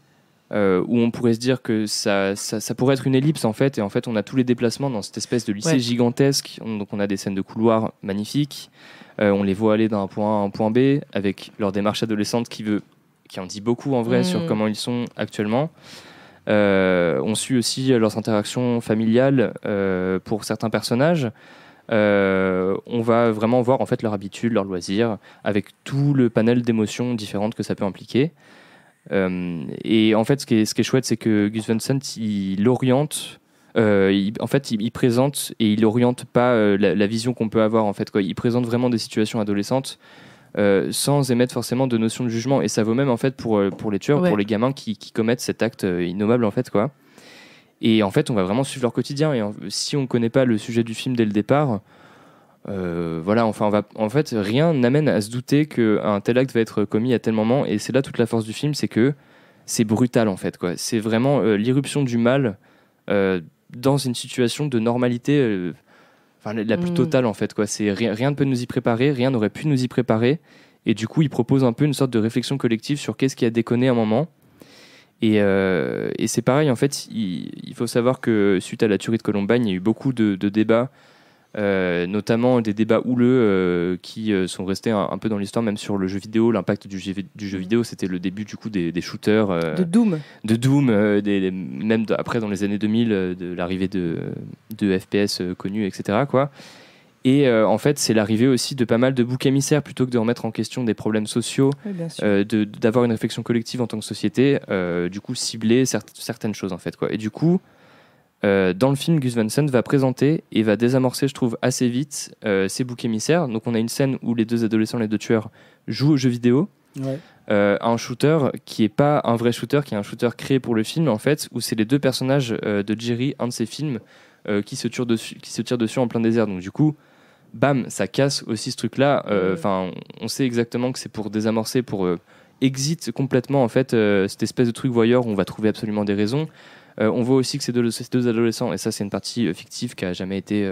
où on pourrait se dire que ça pourrait être une ellipse, en fait. Et en fait, on a tous les déplacements dans cette espèce de lycée gigantesque. Donc, on a des scènes de couloirs magnifiques. On les voit aller d'un point A à un point B avec leur démarche adolescente qui en dit beaucoup, en vrai, sur comment ils sont actuellement. On suit aussi leurs interactions familiales pour certains personnages. On va vraiment voir en fait leurs habitudes, leurs loisirs, avec tout le panel d'émotions différentes que ça peut impliquer. Et en fait, ce qui est chouette, c'est que Gus Van Sant, il oriente. Il présente et il oriente pas la vision qu'on peut avoir en fait, quoi. Il présente vraiment des situations adolescentes sans émettre forcément de notion de jugement, et ça vaut même en fait pour les tueurs, pour les gamins qui commettent cet acte innommable en fait, quoi. Et en fait on va vraiment suivre leur quotidien, et si on connaît pas le sujet du film dès le départ, voilà, enfin en fait rien n'amène à se douter qu'un tel acte va être commis à tel moment, et c'est là toute la force du film, c'est que c'est brutal en fait, quoi. C'est vraiment l'irruption du mal dans une situation de normalité la plus totale en fait, quoi. C'est rien ne peut nous y préparer, rien n'aurait pu nous y préparer, et du coup il propose un peu une sorte de réflexion collective sur qu'est-ce qui a déconné à un moment, et c'est pareil en fait. Il faut savoir que suite à la tuerie de Columbine, il y a eu beaucoup de débats, notamment des débats houleux qui sont restés un peu dans l'histoire, même sur le jeu vidéo, l'impact du jeu vidéo. C'était le début du coup des shooters, de Doom, même après dans les années 2000, de l'arrivée de FPS connus, etc., quoi. Et en fait c'est l'arrivée aussi de pas mal de boucs émissaires, plutôt que de remettre en question des problèmes sociaux, d'avoir une réflexion collective en tant que société, du coup cibler certaines choses en fait, quoi. Et du coup dans le film, Gus Van Sant va présenter et va désamorcer, je trouve, assez vite ces boucs émissaires. Donc on a une scène où les deux adolescents, les deux tueurs, jouent aux jeux vidéo, un shooter qui n'est pas un vrai shooter, qui est un shooter créé pour le film en fait, où c'est les deux personnages de Jerry, un de ses films, qui se tirent dessus en plein désert. Donc du coup, bam, ça casse aussi ce truc-là. On sait exactement que c'est pour désamorcer, pour exit complètement en fait cette espèce de truc voyeur où on va trouver absolument des raisons. On voit aussi que ces deux adolescents, et ça c'est une partie fictive qui a jamais été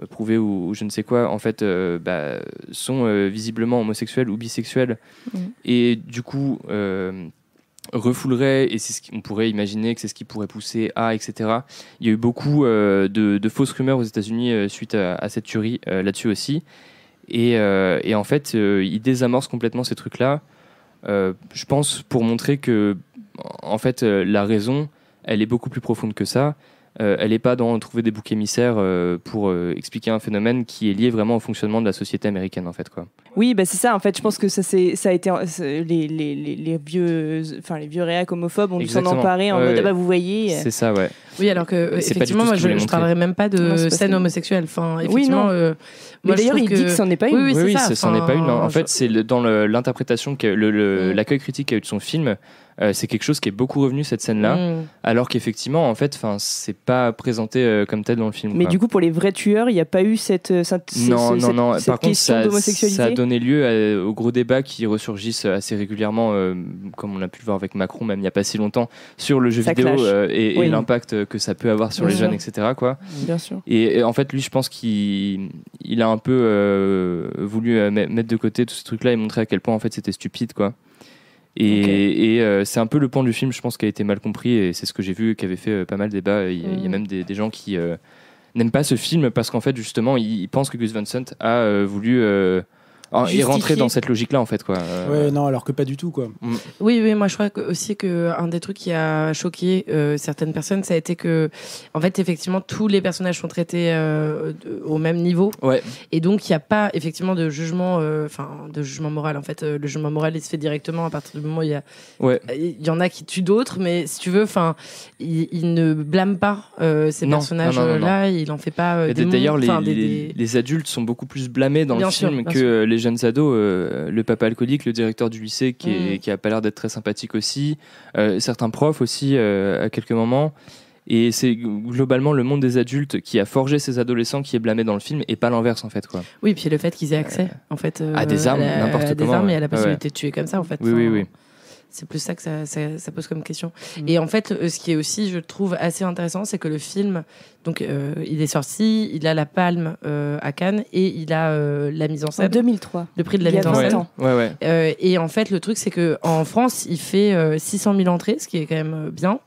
prouvée ou je ne sais quoi, en fait, sont visiblement homosexuels ou bisexuels, et du coup refouleraient, et c'est ce qu'on pourrait imaginer que c'est ce qui pourrait pousser à, etc. Il y a eu beaucoup de fausses rumeurs aux États-Unis suite à cette tuerie là-dessus aussi, et en fait ils désamorcent complètement ces trucs-là, je pense, pour montrer que en fait la raison, elle est beaucoup plus profonde que ça. Elle n'est pas dans trouver des boucs émissaires pour expliquer un phénomène qui est lié vraiment au fonctionnement de la société américaine, en fait, quoi. Oui, c'est ça. En fait, je pense que ça a été les vieux réacs homophobes ont dû s'en emparer en mode vous voyez. C'est ça, ouais. Oui, alors que effectivement, moi, je ne parlerai même pas de scène homosexuelle. Enfin, effectivement. Mais d'ailleurs, il dit que c'en est pas une. Oui, c'en est pas une. En fait, c'est dans l'interprétation, l'accueil critique qu'a eu de son film. C'est quelque chose qui est beaucoup revenu, cette scène-là, alors qu'effectivement, en fait, c'est pas présenté comme tel dans le film. Mais du coup, pour les vrais tueurs, il n'y a pas eu cette non. Par contre, d'homosexualité. Ça a donné lieu aux gros débats qui ressurgissent assez régulièrement, comme on a pu le voir avec Macron, même il n'y a pas si longtemps, sur le jeu vidéo et l'impact que ça peut avoir sur les jeunes, etc., quoi. Bien sûr. Et en fait, lui, je pense qu'il a un peu voulu mettre de côté tous ces trucs-là et montrer à quel point en fait c'était stupide, quoi. Et c'est un peu le point du film, je pense, qui a été mal compris, et c'est ce que j'ai vu, qui avait fait pas mal de débats. Il y a même des gens qui n'aiment pas ce film parce qu'en fait, justement, ils pensent que Gus Van Sant a voulu y rentrer dans cette logique-là, en fait, quoi. Non, alors que pas du tout, quoi. Oui, moi je crois aussi qu'un des trucs qui a choqué certaines personnes, ça a été que, en fait, effectivement, tous les personnages sont traités au même niveau. Et donc, il n'y a pas, effectivement, de jugement, de jugement moral. En fait, le jugement moral, il se fait directement à partir du moment où il y en a qui tuent d'autres, mais si tu veux, il ne blâme pas ces personnages-là, il n'en fait pas des d'ailleurs, les adultes sont beaucoup plus blâmés dans le film que les jeunes ados, le papa alcoolique, le directeur du lycée qui a pas l'air d'être très sympathique aussi, certains profs aussi à quelques moments, et c'est globalement le monde des adultes qui a forgé ces adolescents qui est blâmé dans le film, et pas l'inverse, en fait, quoi. Oui, puis le fait qu'ils aient accès en fait à des armes, n'importe comment, des armes et à la possibilité de tuer comme ça, en fait. Oui. C'est plus ça que ça pose comme question. Et en fait, ce qui est aussi, je trouve, assez intéressant, c'est que le film, donc, il est sorti, il a la Palme à Cannes, et il a la mise en scène. En 2003. Le prix de la mise en scène. Ouais. Et en fait, le truc, c'est qu'en France, il fait 600 000 entrées, ce qui est quand même bien.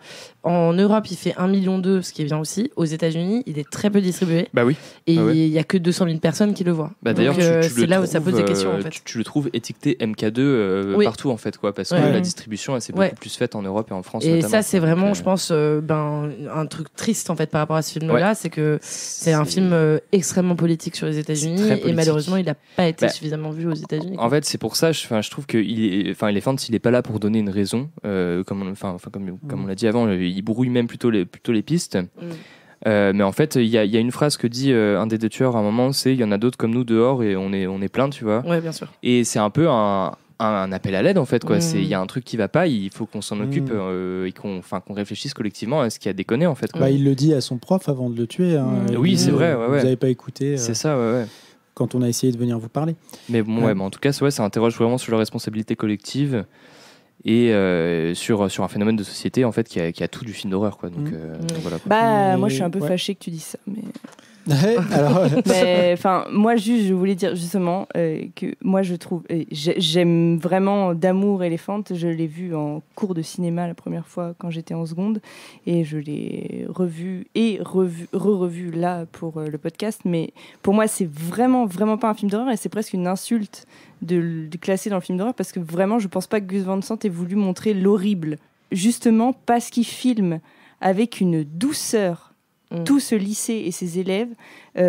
en Europe, il fait 1,2 million, ce qui est bien aussi. Aux États-Unis, il est très peu distribué. Bah oui. Et il y a que 200 000 personnes qui le voient. Bah d'ailleurs, c'est là où ça pose des questions. En fait. Tu le trouves étiqueté MK2 partout en fait, quoi, parce que la distribution, elle s'est beaucoup plus faite en Europe et en France. Et notamment. ça, c'est vraiment, je pense, un truc triste en fait par rapport à ce film-là, c'est que c'est un film extrêmement politique sur les États-Unis et malheureusement, il n'a pas été suffisamment vu aux États-Unis. En fait, c'est pour ça, je trouve que Elephant, il est pas là pour donner une raison, comme on l'a dit avant, il brouille même plutôt les pistes. Mais en fait, il y a une phrase que dit un des deux tueurs à un moment, c'est il y en a d'autres comme nous dehors et on est plein, tu vois. Ouais, bien sûr. Et c'est un peu un appel à l'aide en fait, quoi. Il y a un truc qui va pas, il faut qu'on s'en occupe et qu'on réfléchisse collectivement à ce qui a déconné en fait, quoi. Bah, il le dit à son prof avant de le tuer. Oui, c'est vrai. Vous n'avez pas écouté. C'est ça, ouais. Quand on a essayé de venir vous parler. Mais bon, mais en tout cas, ça interroge vraiment sur la responsabilité collective et sur un phénomène de société en fait qui a tout du film d'horreur, quoi. Donc voilà, quoi. Bah moi je suis un peu fâchée que tu dises ça, mais alors, mais enfin moi juste je voulais dire justement que moi je trouve j'aime vraiment d'amour Elephant. Je l'ai vu en cours de cinéma la première fois quand j'étais en seconde et je l'ai revu là pour le podcast, mais pour moi c'est vraiment pas un film d'horreur et c'est presque une insulte de le classer dans le film d'horreur parce que vraiment je pense pas que Gus Van Sant ait voulu montrer l'horrible, justement parce qu'il filme avec une douceur tout ce lycée et ses élèves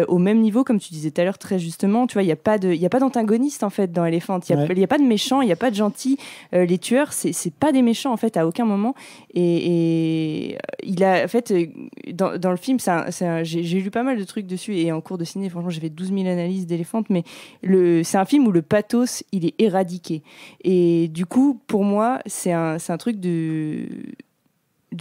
au même niveau, comme tu disais tout à l'heure très justement. Tu vois, il y a pas d'antagoniste en fait dans Elephant. Il y a pas de méchants, il y a pas de gentils. Les tueurs, c'est pas des méchants en fait à aucun moment. Et il a en fait dans le film, j'ai lu pas mal de trucs dessus et en cours de ciné, franchement, j'ai fait 12 000 analyses d'Elephant, mais c'est un film où le pathos il est éradiqué. Et du coup, pour moi, c'est un truc de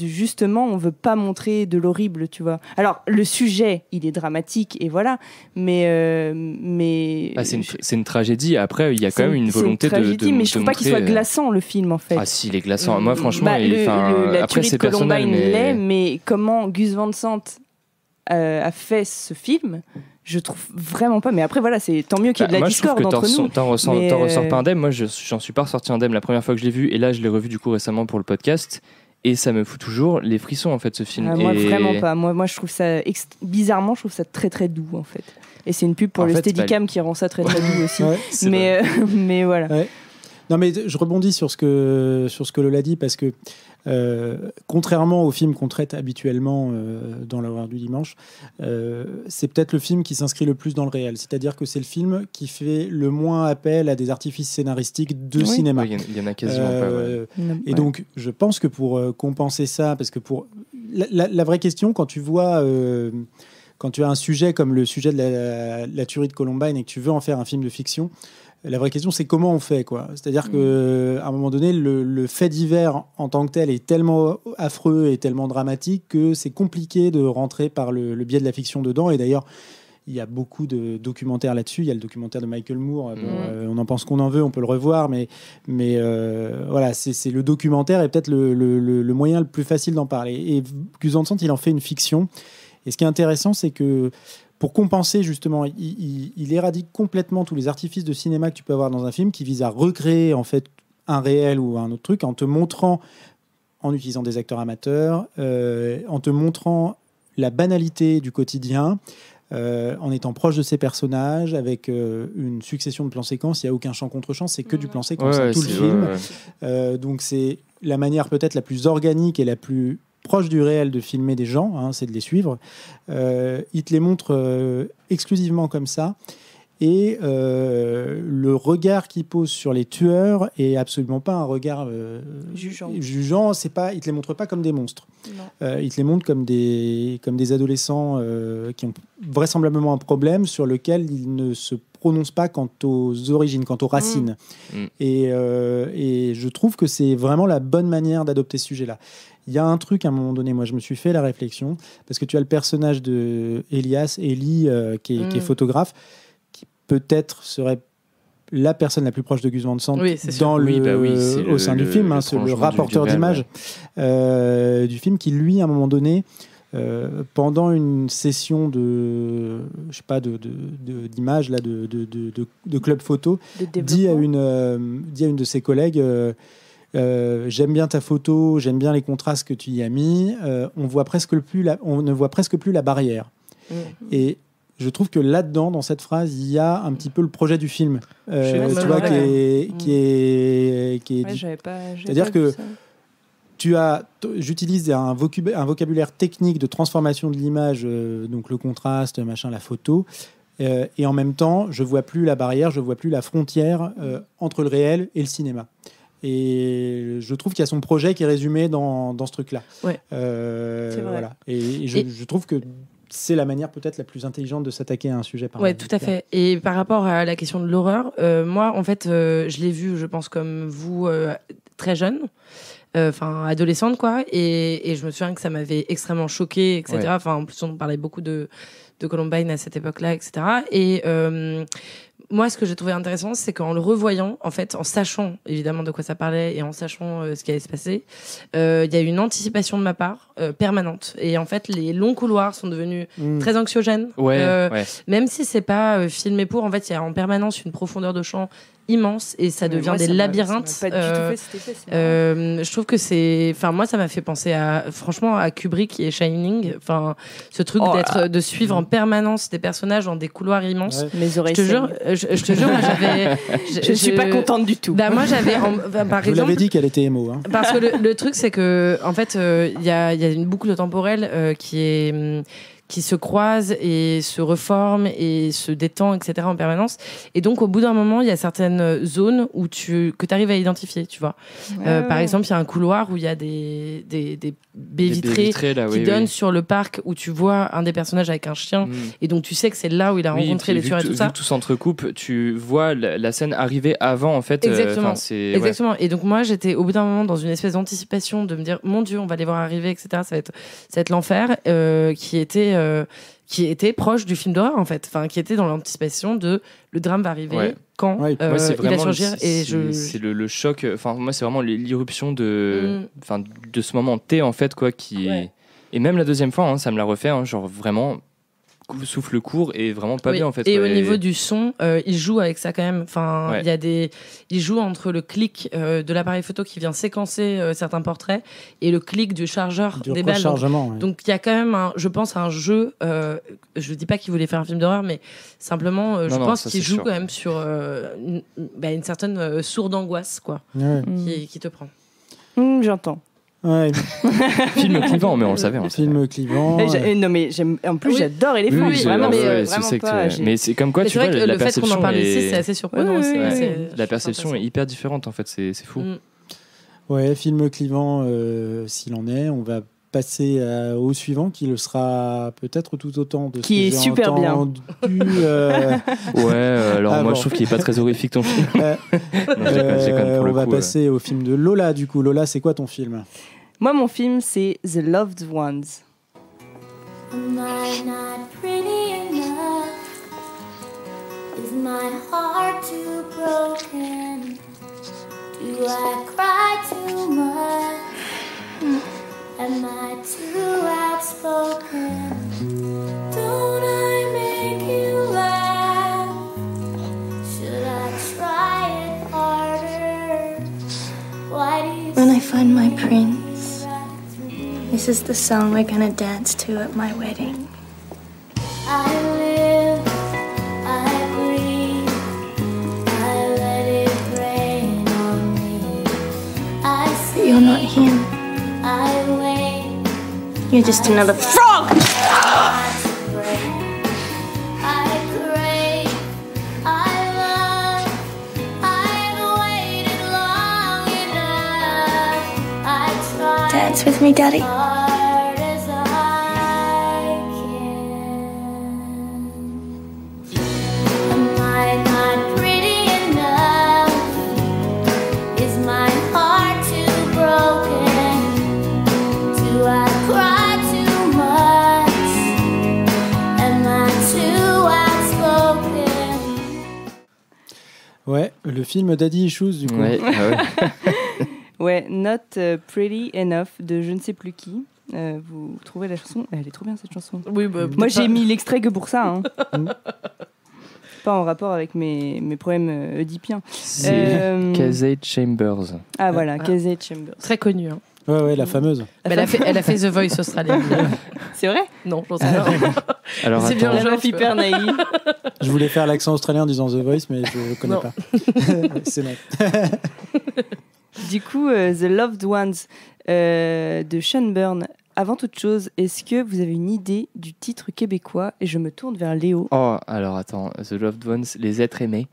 justement, on veut pas montrer de l'horrible, tu vois. Alors, le sujet, il est dramatique, et voilà, mais c'est une tragédie. Après, il y a quand même une volonté de mais je trouve pas qu'il soit glaçant, le film, en fait. Ah si, il est glaçant. Moi, franchement, la après, tuerie c'est de Columbine personnel, mais comment Gus Van Sant a fait ce film, je trouve vraiment pas. Mais après, voilà, c'est tant mieux qu'il y ait de la discorde entre nous. T'en ressors pas indemne. Moi, j'en suis pas ressorti indemne la première fois que je l'ai vu, et là, je l'ai revu du coup récemment pour le podcast. Et ça me fout toujours les frissons en fait, ce film. Moi vraiment pas. Moi je trouve ça bizarrement, je trouve ça très très doux en fait. Et c'est une pub pour le Steadicam qui rend ça très très doux aussi. Mais voilà. Ouais. Non mais je rebondis sur ce que Lola dit parce que contrairement au film qu'on traite habituellement dans l'horreur du dimanche, c'est peut-être le film qui s'inscrit le plus dans le réel. C'est-à-dire que c'est le film qui fait le moins appel à des artifices scénaristiques de cinéma. Il y en a quasiment pas. Ouais. Et donc, je pense que pour compenser ça, parce que pour la vraie question, quand tu vois... quand tu as un sujet comme le sujet de la tuerie de Columbine et que tu veux en faire un film de fiction, la vraie question, c'est comment on fait, quoi. C'est-à-dire qu'à un moment donné, le fait divers en tant que tel est tellement affreux et tellement dramatique que c'est compliqué de rentrer par le biais de la fiction dedans. Et d'ailleurs, il y a beaucoup de documentaires là-dessus. Il y a le documentaire de Michael Moore. On en pense qu'on en veut, on peut le revoir. Mais voilà, c'est le documentaire est peut-être le moyen le plus facile d'en parler. Et Gus Van Sant, il en fait une fiction. Et ce qui est intéressant, c'est que pour compenser, justement, il éradique complètement tous les artifices de cinéma que tu peux avoir dans un film qui visent à recréer, en fait, un réel ou un autre truc en te montrant, en utilisant des acteurs amateurs, en te montrant la banalité du quotidien, en étant proche de ses personnages, avec une succession de plans-séquences. Il n'y a aucun champ contre champ, c'est que du plan-séquence, tout le film. Donc c'est la manière peut-être la plus organique et la plus proche du réel de filmer des gens, c'est de les suivre. Il te les montre exclusivement comme ça. Et le regard qu'il pose sur les tueurs est absolument pas un regard jugeant. C'est pas, il te les montre pas comme des monstres. Il te les montre comme des adolescents qui ont vraisemblablement un problème sur lequel il ne se prononce pas quant aux origines, quant aux racines. Et je trouve que c'est vraiment la bonne manière d'adopter ce sujet-là. Il y a un truc, à un moment donné, moi je me suis fait la réflexion, parce que tu as le personnage de Eli, qui est photographe, qui peut-être serait la personne la plus proche de Gus Van Sant au sein du film, c'est le rapporteur d'image du film, qui lui, à un moment donné, pendant une session d'images là, de club photo, dit à une de ses collègues j'aime bien ta photo, j'aime bien les contrastes que tu y as mis. On ne voit presque plus la barrière. Et je trouve que là-dedans, dans cette phrase, il y a un petit peu le projet du film. Tu vois, c'est-à-dire que j'utilise un vocabulaire technique de transformation de l'image, donc le contraste, machin, la photo, et en même temps, je vois plus la barrière, je vois plus la frontière entre le réel et le cinéma. Et je trouve qu'il y a son projet qui est résumé dans ce truc-là. Ouais. Voilà. Et je trouve que c'est la manière peut-être la plus intelligente de s'attaquer à un sujet pareil. Oui, tout à fait. Et par rapport à la question de l'horreur, moi, en fait, je l'ai vu, je pense, comme vous, très jeune, adolescente, quoi. Et je me souviens que ça m'avait extrêmement choquée, etc. Ouais. Enfin, en plus, on parlait beaucoup de Columbine à cette époque-là, etc. Et moi, ce que j'ai trouvé intéressant, c'est qu'en le revoyant, en fait, en sachant évidemment de quoi ça parlait et en sachant ce qui allait se passer, il y a eu une anticipation de ma part permanente. Et en fait, les longs couloirs sont devenus très anxiogènes. Même si c'est pas filmé pour, en fait, il y a en permanence une profondeur de champ immense et ça devient des labyrinthes. Je trouve que c'est, moi, ça m'a fait penser franchement à Kubrick et Shining. Ce truc de suivre en permanence des personnages dans des couloirs immenses. Mes oreilles. Je te jure, moi j'avais. Je suis pas contente du tout. Moi j'avais. Par exemple. Je l'avais dit qu'elle était émo. Parce que le truc, c'est que en fait, il y a une boucle temporelle qui se croise et se reforme et se détend, etc. en permanence. Et donc, au bout d'un moment, il y a certaines zones que tu arrives à identifier, tu vois. Par exemple, il y a un couloir où il y a des baies vitrées qui donnent sur le parc où tu vois un des personnages avec un chien. Et donc, tu sais que c'est là où il a rencontré les tueurs et tout ça. Vu que tout s'entrecoupe, tu vois la scène arriver avant, en fait. Exactement. Exactement. Et donc, moi, j'étais au bout d'un moment dans une espèce d'anticipation de me dire, mon Dieu, on va les voir arriver, etc. Ça va être l'enfer, qui était proche du film d'horreur, en fait. Qui était dans l'anticipation de le drame va arriver quand moi, c'est il va surgir. C'est le choc. Moi, c'est vraiment l'irruption de ce moment T, en fait, quoi, qui est... Et même la deuxième fois, ça me l'a refait, genre vraiment... souffle court et vraiment pas bien en fait. Et au niveau du son, il joue avec ça quand même. Il joue entre le clic de l'appareil photo qui vient séquencer certains portraits et le clic du chargeur des balles. Donc il y a quand même je pense un jeu. Je dis pas qu'il voulait faire un film d'horreur, mais simplement je pense qu'il joue quand même sur une certaine sourde angoisse quoi, qui te prend. J'entends. Ouais. Film clivant, mais on le savait. Film clivant. Non, mais en plus, j'adore Éléphant. Mais c'est comme quoi, tu vois, la perception. Le fait qu'on en parle ici, c'est assez surprenant aussi. La perception est hyper différente, en fait, c'est fou. Ouais, film clivant, s'il en est, on va passer au suivant qui le sera peut-être tout autant de ce qui est super bien. Alors moi je trouve qu'il est pas très horrifique ton film. On va passer au film de Lola du coup. Lola, c'est quoi ton film? Moi mon film c'est The Loved Ones. Am I not pretty enough? Is my heart too broken? Do I cry too much? Am I too outspoken? Don't I make you laugh? Should I try it harder? Why do you When I find my prince, this is the song we're gonna dance to at my wedding. I live, I breathe, I let it rain on me. I see, But you're not him. I wait. You're just another frog! I crave, I love, I've waited long enough. I try Dance with me, Daddy. hard as I can. Am I not pretty enough? Is my heart too broken? Do I cry too much? Am I too outspoken? Ouais, le film Daddy Issues du coup. Ouais, Not Pretty Enough de je ne sais plus qui. Vous trouvez la chanson? Elle est trop bien cette chanson. Oui, moi j'ai mis l'extrait que pour ça. pas en rapport avec mes problèmes oedipiens. C'est Casey Chambers. Ah voilà, Casey Chambers. Très connue. Hein. Ouais, la fameuse. Mais elle a fait The Voice australien. C'est vrai? Non, j'en sais rien. Alors, c'est bien la meuf hyper naïve. Je voulais faire l'accent australien en disant The Voice, mais je ne connais pas. C'est net. Du coup, The Loved Ones de Sean Byrne. Avant toute chose, est-ce que vous avez une idée du titre québécois? Et je me tourne vers Léo. Oh, alors attends, The Loved Ones, les êtres aimés.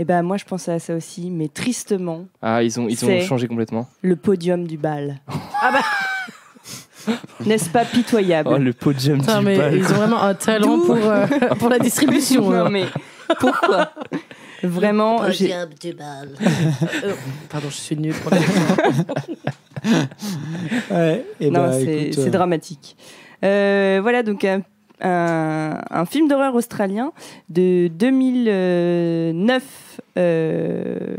Eh ben moi je pensais à ça aussi, mais tristement. Ah, ils ont changé complètement. Le podium du bal. Ah bah n'est-ce pas pitoyable? Oh, le podium du bal. Ils ont vraiment un talent pour la distribution. Non mais pourquoi? Vraiment. Podium du bal. Pardon, je suis nulle pour ouais, et non, bah, c'est dramatique. Voilà donc un film d'horreur australien de 2009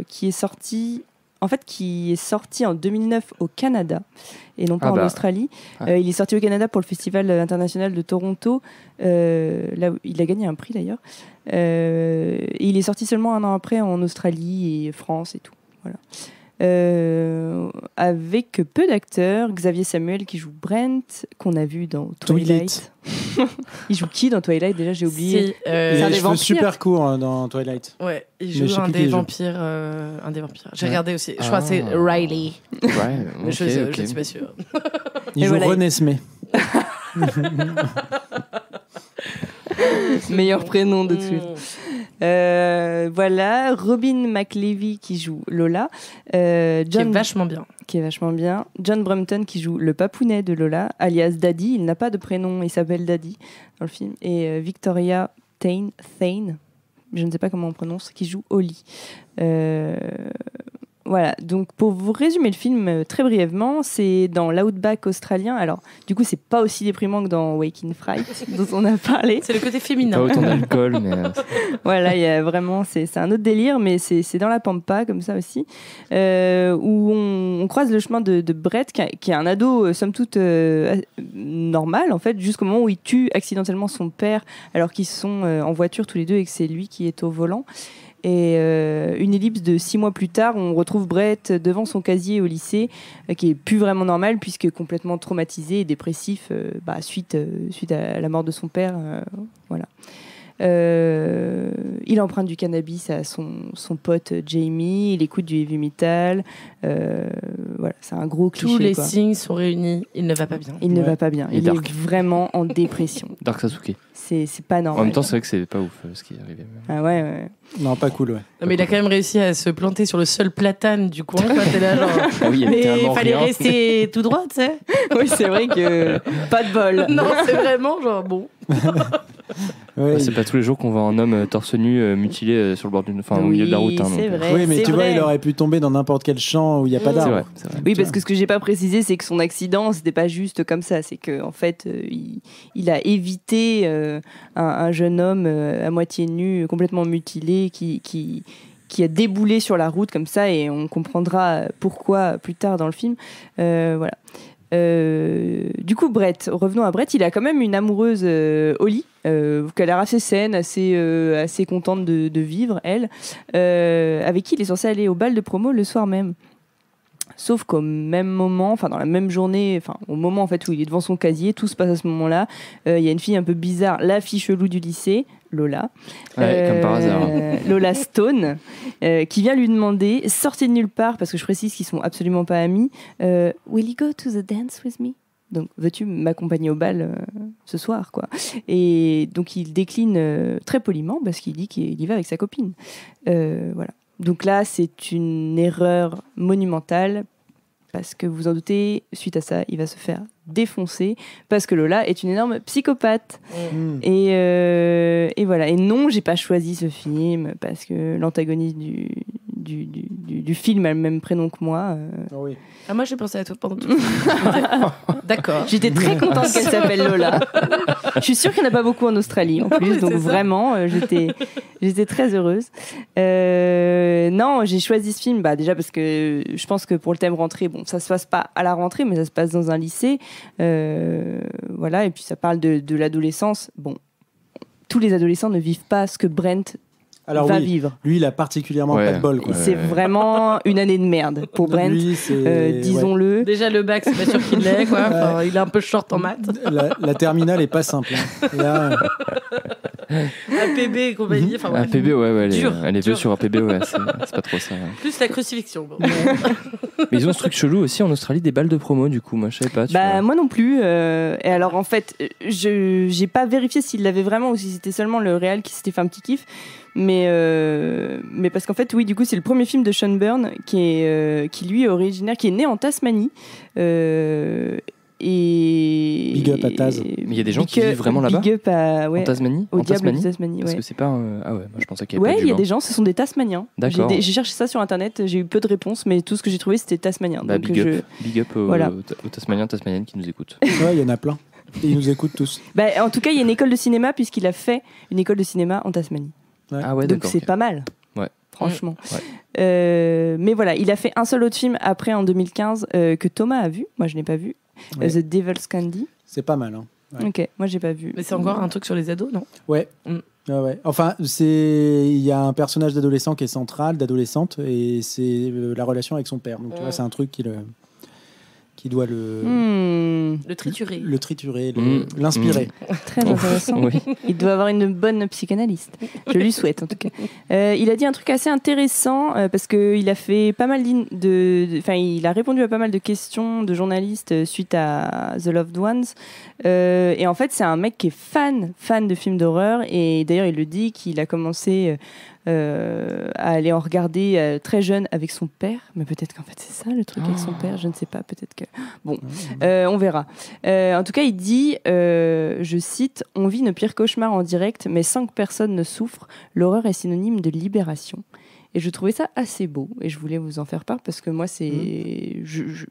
qui est sorti en 2009 au Canada et non pas en Australie. Il est sorti au Canada pour le Festival international de Toronto. Là où il a gagné un prix d'ailleurs. Et il est sorti seulement un an après en Australie et France et tout. Voilà. Avec peu d'acteurs. Xavier Samuel qui joue Brent, qu'on a vu dans Twilight. Il joue qui dans Twilight? Déjà, j'ai oublié. Il a les cheveux super courts dans Twilight. Ouais, il joue un des vampires. J'ai regardé aussi. Je crois que c'est Riley. Ouais, mais je ne suis pas sûre. Il joue René Smé. Meilleur prénom de suite. Voilà, Robin McLevy qui joue Lola. Qui est vachement bien. John Brumpton qui joue le papounet de Lola, alias Daddy. Il n'a pas de prénom, il s'appelle Daddy dans le film. Et Victoria Thane, je ne sais pas comment on prononce, qui joue Holly. Voilà, donc pour vous résumer le film très brièvement, c'est dans l'outback australien. Alors, du coup, c'est pas aussi déprimant que dans Waking Fright, dont on a parlé. C'est le côté féminin. Pas autant d'alcool, mais... Voilà, il y a vraiment, c'est un autre délire, mais c'est dans la pampa, comme ça aussi, où on croise le chemin de Brett, qui est un ado, somme toute, normal, en fait, jusqu'au moment où il tue accidentellement son père, alors qu'ils sont en voiture tous les deux et que c'est lui qui est au volant. Et une ellipse de 6 mois plus tard, on retrouve Brett devant son casier au lycée, qui est plus vraiment normal puisque complètement traumatisé et dépressif suite à la mort de son père. Voilà. Il emprunte du cannabis à son pote Jamie, il écoute du heavy metal. Voilà, c'est un gros cliché. Tous les signes sont réunis, il ne va pas bien. Il ne va pas bien, il est vraiment en dépression. Dark Sasuke. C'est pas normal. En même temps, c'est vrai que c'est pas ouf ce qui est arrivé. Ah ouais. Non, pas cool, ouais. Non, mais il a quand même réussi à se planter sur le seul platane du coin. T'es là, genre. Oui, mais il fallait rester tout droit, tu sais. Oui, c'est vrai que pas de bol. Non, c'est vraiment genre bon. Ouais, c'est pas tous les jours qu'on voit un homme torse nu mutilé sur le bord au milieu de la route. C'est vrai. Oui, mais tu vois, vrai. il aurait pu tomber dans n'importe quel champ où il n'y a pas d'arbre. C'est vrai. Oui, parce que ce que j'ai pas précisé, c'est que son accident, c'était pas juste comme ça. C'est que en fait, il a évité un jeune homme à moitié nu, complètement mutilé, qui a déboulé sur la route comme ça, et on comprendra pourquoi plus tard dans le film. Voilà. Du coup, Brett, revenons à Brett, il a quand même une amoureuse, Holly, qui a l'air assez saine, assez contente de vivre, elle, avec qui il est censé aller au bal de promo le soir même. Sauf qu'au même moment, dans la même journée, au moment en fait où il est devant son casier, tout se passe à ce moment-là. Il y a une fille un peu bizarre, la fille chelou du lycée, Lola. Ouais, comme par hasard. Lola Stone, qui vient lui demander, sortie de nulle part, parce que je précise qu'ils sont absolument pas amis, Will you go to the dance with me? Donc, veux-tu m'accompagner au bal ce soir, quoi? Et donc, il décline très poliment parce qu'il dit qu'il y va avec sa copine. Voilà. Donc là, c'est une erreur monumentale parce que vous en doutez, suite à ça, il va se faire défoncer parce que Lola est une énorme psychopathe. Et voilà. Et non, j'ai pas choisi ce film parce que l'antagoniste du film a le même prénom que moi. Oui. Ah, moi, j'ai pensé à toi pendant tout le film. D'accord. J'étais très contente qu'elle s'appelle Lola. Je suis sûre qu'il n'y en a pas beaucoup en Australie en plus, donc vraiment, j'étais très heureuse. Non, j'ai choisi ce film déjà parce que je pense que pour le thème rentrée, bon, ça se passe pas à la rentrée, mais ça se passe dans un lycée. Voilà, et puis ça parle de l'adolescence. Bon, tous les adolescents ne vivent pas ce que Brent Alors va oui, vivre. lui, il a particulièrement pas de bol. Quoi. C'est vraiment une année de merde pour Brent, Lui, disons-le. Déjà, le bac, c'est pas sûr qu'il l'ait, quoi. Enfin, il est un peu short en maths. La terminale est pas simple. Hein. Là, APB et compagnie. Enfin, ouais. APB, elle est Dur. vue sur APB, c'est pas trop ça. Ouais. Plus la crucifixion. Bon. Mais ils ont ce truc chelou aussi en Australie, des balles de promo, du coup, moi je savais pas. Moi non plus. Et alors en fait, j'ai pas vérifié s'il l'avait vraiment ou si c'était seulement le réal qui s'était fait un petit kiff. Mais parce qu'en fait, oui, du coup, c'est le premier film de Sean Byrne qui lui est originaire, qui est né en Tasmanie. Et big up à Taz. Mais il y a des gens qui vivent vraiment là-bas. Big up en Tasmanie. Au diable de Tasmanie. Parce que c'est pas. Ah ouais, moi je pensais qu'il y avait pas il y a des gens, ce sont des Tasmaniens. D'accord. J'ai cherché ça sur internet, j'ai eu peu de réponses, mais tout ce que j'ai trouvé c'était Tasmanien. Bah, donc big up aux Tasmaniens, Tasmaniennes qui nous écoutent. Ouais, il y en a plein. Et ils nous écoutent tous. En tout cas, il y a une école de cinéma puisqu'il a fait une école de cinéma en Tasmanie. Ouais. Ah ouais, donc d'accord. c'est pas mal. Ouais. Franchement. Ouais. Mais voilà, il a fait un seul autre film après en 2015 que Thomas a vu. Moi, je n'ai pas vu. Ouais. The Devil's Candy. C'est pas mal. Hein. Ouais. Ok, moi, j'ai pas vu. Mais c'est encore un truc sur les ados, non? Ouais. Ouais. Enfin, il y a un personnage d'adolescent qui est central, d'adolescente, et c'est la relation avec son père. Donc, tu vois, c'est un truc qui doit le triturer. Le triturer, l'inspirer. Très intéressant. Oui. Il doit avoir une bonne psychanalyste. Je lui souhaite en tout cas. Il a dit un truc assez intéressant parce qu'il a fait pas mal il a répondu à pas mal de questions de journalistes suite à The Loved Ones. Et en fait, c'est un mec qui est fan de films d'horreur. Et d'ailleurs, il le dit qu'il a commencé à aller en regarder très jeune avec son père, mais peut-être qu'en fait c'est ça le truc avec son père, je ne sais pas, peut-être que on verra. En tout cas, il dit, je cite, on vit nos pires cauchemars en direct, mais sans que personne ne souffre, l'horreur est synonyme de libération. Et je trouvais ça assez beau et je voulais vous en faire part parce que moi je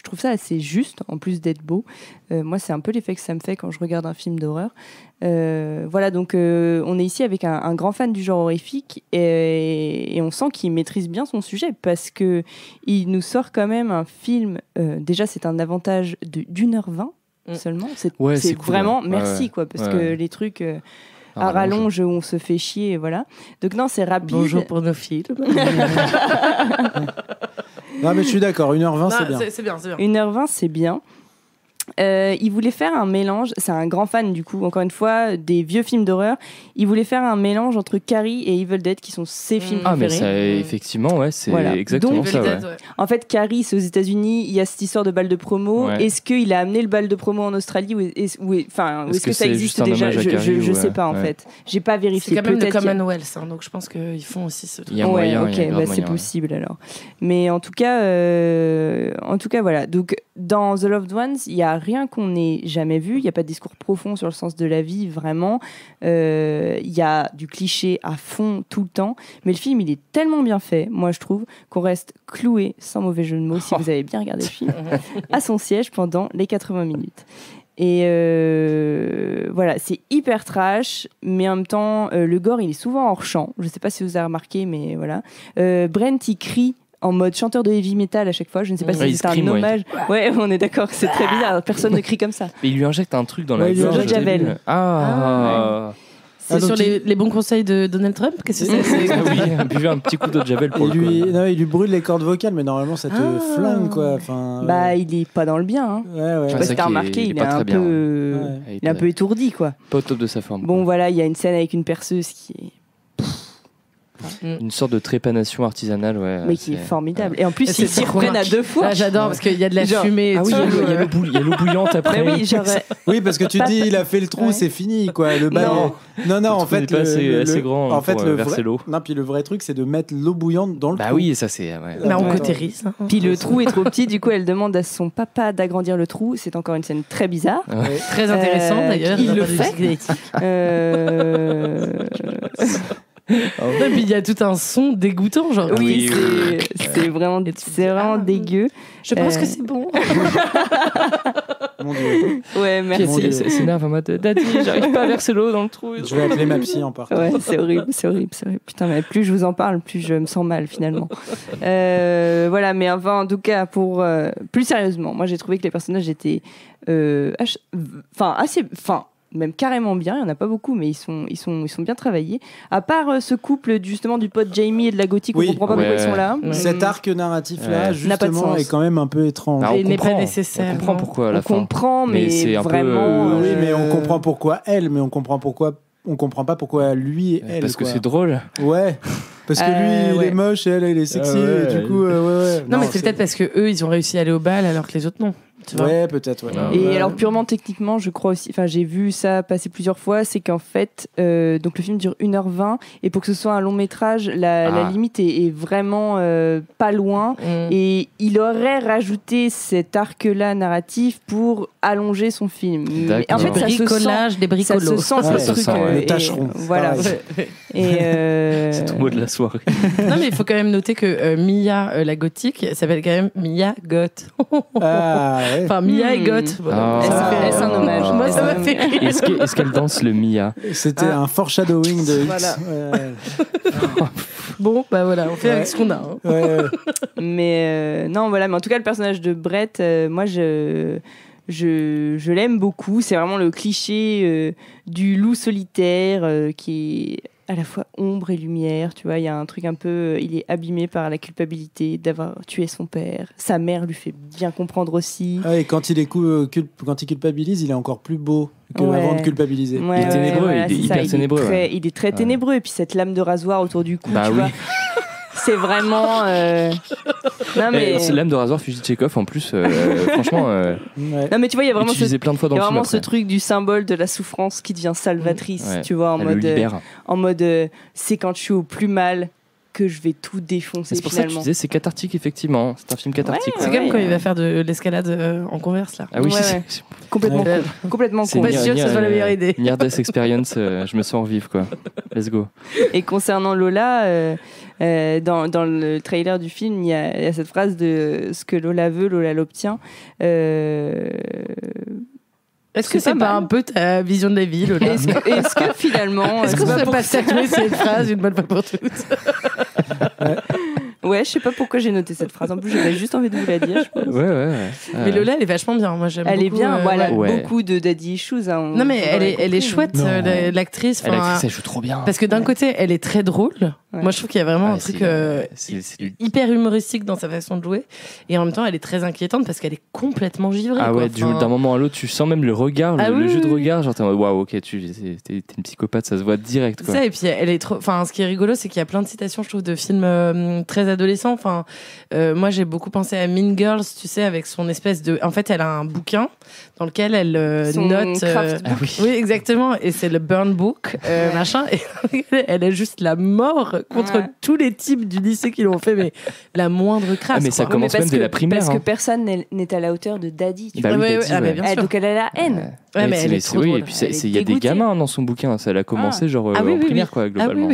trouve ça assez juste en plus d'être beau. Moi c'est un peu l'effet que ça me fait quand je regarde un film d'horreur. Voilà, donc on est ici avec un grand fan du genre horrifique et on sent qu'il maîtrise bien son sujet parce que il nous sort quand même un film. Déjà c'est un avantage d'1h20 seulement. C'est cool, vraiment ouais. merci quoi parce que les trucs à rallonge où on se fait chier, voilà. Donc non, c'est rapide. Bonjour pour nos films. Non, mais je suis d'accord, 1h20, c'est bien. C'est bien. 1h20, c'est bien. Il voulait faire un mélange, c'est un grand fan du coup, encore une fois, des vieux films d'horreur. Il voulait faire un mélange entre Carrie et Evil Dead qui sont ses films préférés. Mais ça, effectivement, ouais, c'est exactement donc, ça. Ouais. En fait, Carrie, c'est aux États-Unis, il y a cette histoire de balle de promo. Ouais. Est-ce qu'il a amené le balle de promo en Australie ou est-ce que ça existe déjà? Je sais pas en fait. J'ai pas vérifié. C'est quand même le Commonwealth, donc je pense qu'ils font aussi ce truc. Il y a moyen, c'est possible alors. Mais en tout cas, voilà. Donc dans The Loved Ones, il y a rien qu'on n'ait jamais vu. Il n'y a pas de discours profond sur le sens de la vie, vraiment. Il y a du cliché à fond tout le temps. Mais le film, il est tellement bien fait, moi je trouve, qu'on reste cloué, sans mauvais jeu de mots, si vous avez bien regardé le film, à son siège pendant les 80 minutes. Et voilà, c'est hyper trash, mais en même temps, le gore, il est souvent hors champ. Je ne sais pas si vous avez remarqué, mais voilà. Brent, il crie en mode chanteur de heavy metal à chaque fois. Je ne sais pas si c'est un hommage. Ouais, on est d'accord, c'est très bizarre. Personne ne crie comme ça. Mais il lui injecte un truc dans la gorge. Le Javel. C'est sur les bons conseils de Donald Trump? Qu'est-ce que c'est? Oui, buvez un petit coup d'eau de Javel pour il lui brûle les cordes vocales, mais normalement ça te flingue quoi. Enfin, il est pas dans le bien. Hein. Ouais. Je sais pas si t'as remarqué, il est un peu étourdi quoi. Pas au top de sa forme. Bon voilà, il y a une scène avec une perceuse qui est une sorte de trépanation artisanale, ouais. Mais qui est formidable. Et en plus, ils s'y reprennent à deux fois. Ah, j'adore parce qu'il y a de la fumée. Ah oui, il y a l'eau bouillante après. Oui, parce que tu dis, il a fait le trou, c'est fini, quoi. Le bal. Non, en fait, pas assez grand en fait, pour verser l'eau. Non, puis le vrai truc, c'est de mettre l'eau bouillante dans le trou. Bah oui, ça c'est. Mais on cautérise. Puis le trou est trop petit, du coup, elle demande à son papa d'agrandir le trou. C'est encore une scène très bizarre. Très intéressant d'ailleurs. Il le fait. Et puis il y a tout un son dégoûtant, genre. Oui, c'est vraiment dégueu. Je pense que c'est bon. Mon Dieu. Ouais, merci. C'est nerve en mode Daddy, j'arrive pas à verser l'eau dans le trou. Je vais appeler ma psy en partant. Ouais, c'est horrible. Putain, mais plus je vous en parle, plus je me sens mal finalement. Voilà, mais enfin, en tout cas, pour plus sérieusement, moi j'ai trouvé que les personnages étaient, même carrément bien. Il y en a pas beaucoup, mais ils sont bien travaillés. À part ce couple justement du pote Jamie et de la gothique, on comprend pas pourquoi ils sont là. Cet arc narratif-là, justement, est quand même un peu étrange. Bah, il n'est pas nécessaire. On comprend pourquoi à la fin. On comprend, mais c'est un vraiment. peu. Oui, mais on comprend pourquoi elle, mais on comprend pas pourquoi lui et elle. Parce que quoi. c'est drôle. Ouais. Parce que lui, il est moche et elle est sexy. Et du coup, Non, mais c'est peut-être parce que eux, ils ont réussi à aller au bal alors que les autres non. Tu vois. Ouais, peut-être. Ouais. Et alors purement techniquement, je crois aussi, enfin j'ai vu ça passer plusieurs fois, c'est qu'en fait, donc le film dure 1h20 et pour que ce soit un long métrage, la limite est vraiment pas loin et il aurait rajouté cet arc-là narratif pour allonger son film. Mais en fait, bricolage des bricolos. Ça se sent ce truc. Le tâcheron. Voilà. C'est ton mot de la soirée. Non, mais il faut quand même noter que Mia, la gothique, s'appelle quand même Mia Goth. Enfin, Mia et Goth. Voilà. C'est un hommage. Moi, ça m'a fait rire. Est-ce qu'elle danse le Mia? C'était un foreshadowing de X. Voilà. Bon, bah voilà, on fait avec ce qu'on a. Hein. Mais non, voilà. Mais en tout cas, le personnage de Brett, moi, je l'aime beaucoup. C'est vraiment le cliché du loup solitaire qui est à la fois ombre et lumière, tu vois, il y a un truc un peu, il est abîmé par la culpabilité d'avoir tué son père. Sa mère lui fait bien comprendre aussi. Et quand il culpabilise, il est encore plus beau qu'avant de culpabiliser. Il est ténébreux, voilà, il est hyper ténébreux. Il est très ténébreux, et puis cette lame de rasoir autour du cou, tu vois. C'est vraiment. Non, mais... C'est l'âme de rasoir fusil de Tchekhov en plus. Franchement. Non, mais tu vois, il y a vraiment plein de fois dans le film. Vraiment ce truc du symbole de la souffrance qui devient salvatrice, tu vois, en mode c'est quand je suis au plus mal que je vais tout défoncer. C'est pour ça que tu disais, c'est cathartique, effectivement. C'est un film cathartique. C'est comme quand il va faire de l'escalade en Converse, là. Ah oui, complètement con. Complètement con. Pas sûr que ce soit la meilleure idée. Near Death Experience, je me sens vivre, quoi. Let's go. Et concernant Lola, dans le trailer du film, il y a cette phrase de ce que Lola veut, Lola l'obtient. Est-ce que c'est pas un peu ta vision de la vie, Lola? Est-ce que finalement... Est-ce qu'on ne peut pas statuer cette phrase une bonne fois pour toutes? Ouais, je sais pas pourquoi j'ai noté cette phrase. En plus, j'avais juste envie de vous la dire, je pense. Ouais. Mais Lola, elle est vachement bien. Moi, j'aime beaucoup. Elle est bien. Voilà, beaucoup de daddy issues. Non, mais elle est chouette, l'actrice. L'actrice, elle joue trop bien. Parce que d'un côté, elle est très drôle. Moi, je trouve qu'il y a vraiment un truc hyper humoristique dans sa façon de jouer. Et en même temps, elle est très inquiétante parce qu'elle est complètement givrée. Ah ouais, d'un moment à l'autre, tu sens même le regard, le jeu de regard. Genre, t'es en mode waouh, ok, t'es une psychopathe, ça se voit direct. Ça, et puis elle est trop. Enfin, ce qui est rigolo, c'est qu'il y a plein de citations, je trouve, de films très adolescents. Enfin, moi, j'ai beaucoup pensé à Mean Girls, tu sais, avec son espèce de. En fait, elle a un bouquin dans lequel elle note. Oui, exactement. Et c'est le Burn Book, machin. Et elle a juste la mort contre tous les types du lycée qui l'ont fait, mais la moindre crasse. Ah, mais ça commence même dès la primaire. Parce que personne n'est à la hauteur de Daddy. Bah oui, Daddy, bien sûr. Donc elle a la haine. Ouais, mais elle est trop drôle. Et puis il y a des gamins dans son bouquin. Ça a commencé en primaire, quoi, globalement.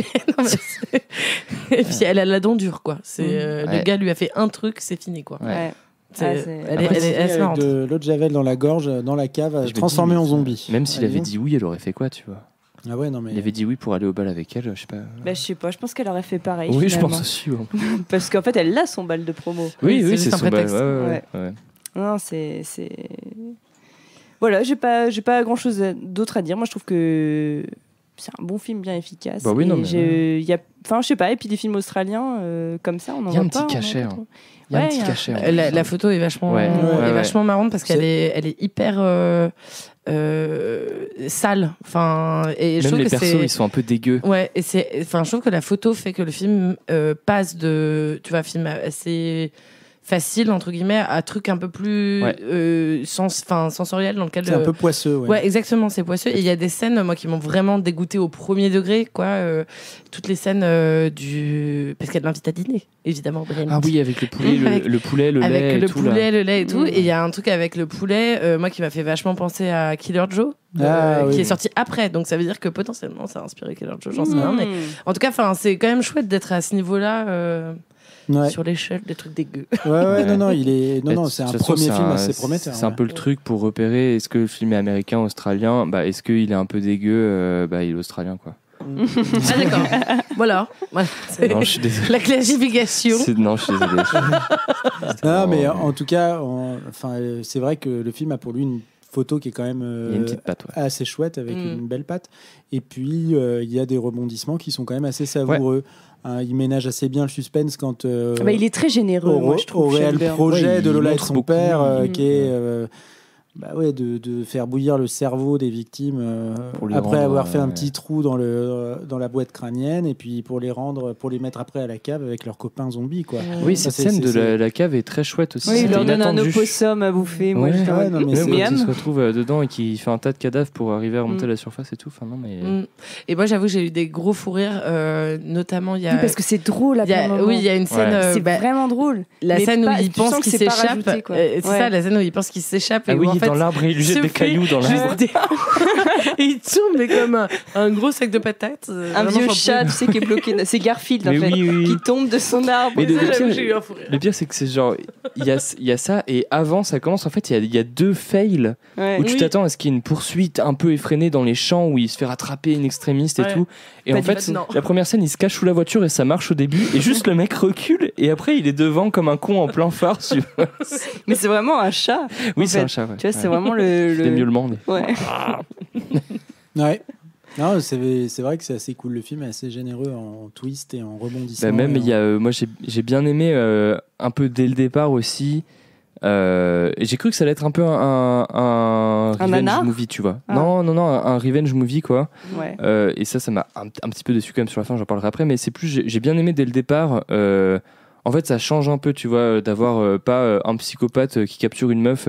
Et puis elle a la dent dure, quoi. Le gars lui a fait un truc, c'est fini, quoi. Elle est marrante. De l'eau de javel dans la gorge, dans la cave, transformée en zombie. Même s'il avait dit oui, elle aurait fait quoi, tu vois? Ah ouais, non, mais... Il avait dit oui pour aller au bal avec elle, je sais pas. Bah, je sais pas, je pense qu'elle aurait fait pareil. Oui, finalement. je pense aussi. Ouais. Parce qu'en fait, elle a son bal de promo. Oui, c'est son bal. Ouais. Non, c'est... Voilà, j'ai pas grand chose d'autre à dire. Moi, je trouve que c'est un bon film bien efficace. Bah oui, non, mais... Enfin, je sais pas, et puis des films australiens comme ça, on en voit pas. Il y a un petit cachet. Il y a un petit cachet. La photo est vachement, vachement marrante parce qu'elle est hyper sale. Enfin, et je même trouve les que persos, ils sont un peu dégueux. Ouais, et je trouve que la photo fait que le film passe de, tu vois, film assez facile entre guillemets à truc un peu plus sensoriel dans lequel c'est un peu poisseux. Ouais, exactement, c'est poisseux. Et il y a des scènes moi qui m'ont vraiment dégoûté au premier degré, quoi. Toutes les scènes parce qu'elle l'invite à dîner, évidemment. Brienne. Ah oui, avec le poulet, le poulet, le lait, avec le poulet, le lait et tout. Mmh. Et il y a un truc avec le poulet, moi qui m'a fait vachement penser à Killer Joe. Qui est sorti après, donc ça veut dire que potentiellement ça a inspiré Killer Joe, j'en sais rien, mais en tout cas c'est quand même chouette d'être à ce niveau-là. Sur l'échelle des trucs dégueux. C'est un premier film assez prometteur. C'est un peu le truc pour repérer est-ce que le film est américain, australien, est-ce qu'il est un peu dégueu, il est australien, quoi. Ah d'accord. Voilà. Non, je suis désolé. La classification. Non, je suis désolé. Non, mais en tout cas, c'est vrai que le film a pour lui une photo qui est quand même Il y a une petite patte, ouais. assez chouette, avec une belle patte. Et puis, il y a des rebondissements qui sont quand même assez savoureux. Il ménage assez bien le suspense quand... il est très généreux, moi, je trouve. Au réel projet de Lola et de montre son beaucoup. père, qui est... de faire bouillir le cerveau des victimes Pour les après rendre, avoir fait un petit trou dans la boîte crânienne, et puis pour les mettre après à la cave avec leurs copains zombies, quoi. Oui, cette scène de la cave est très chouette aussi. Oui, il C'était leur donne un inattendu. opossum à bouffer. Moi, j'étais en mode, qui se retrouve dedans et qui fait un tas de cadavres pour arriver à remonter à la surface et tout. Enfin, non, mais... Et moi, j'avoue, j'ai eu des gros fous rires, notamment il y a... Oui, parce que c'est drôle à plein moments. Oui, il y a une scène... c'est vraiment drôle. La scène où il pense qu'il s'échappe. C'est Ouais. ça, la scène où il pense qu'il s'échappe. Ah et où, oui, en fait, dans l'arbre, il lui jette des cailloux dans l'arbre. Et il tourne, mais comme un gros sac de patates. Un vieux chat, tu sais, qui est bloqué. C'est Garfield, en Mais fait, oui. qui tombe de son arbre. Mais Le pire, c'est que c'est genre, il y a ça, et avant ça commence, en fait, il y a 2 fails où tu t'attends à ce qu'il y ait une poursuite un peu effrénée dans les champs, où il se fait rattraper une extrémiste et tout. Et Pas en du fait, tout, non. la première scène, il se cache sous la voiture et ça marche au début, et juste le mec recule, et après, il est devant comme un con en plein phare. Mais c'est vraiment un chat. Oui, c'est un chat. Tu vois, c'est vraiment le. C'est miaulement. Mais... Ouais. Ouais. Non, c'est vrai que c'est assez cool. Le film est assez généreux en twist et en rebondissement. Même, moi, j'ai bien aimé un peu dès le départ aussi. J'ai cru que ça allait être un peu un revenge nanar movie, tu vois. Ah. Non, un revenge movie, quoi. Ouais. Et ça m'a un petit peu déçu quand même sur la fin, j'en parlerai après. Mais c'est plus, j'ai bien aimé dès le départ. En fait, ça change un peu, tu vois, d'avoir pas un psychopathe qui capture une meuf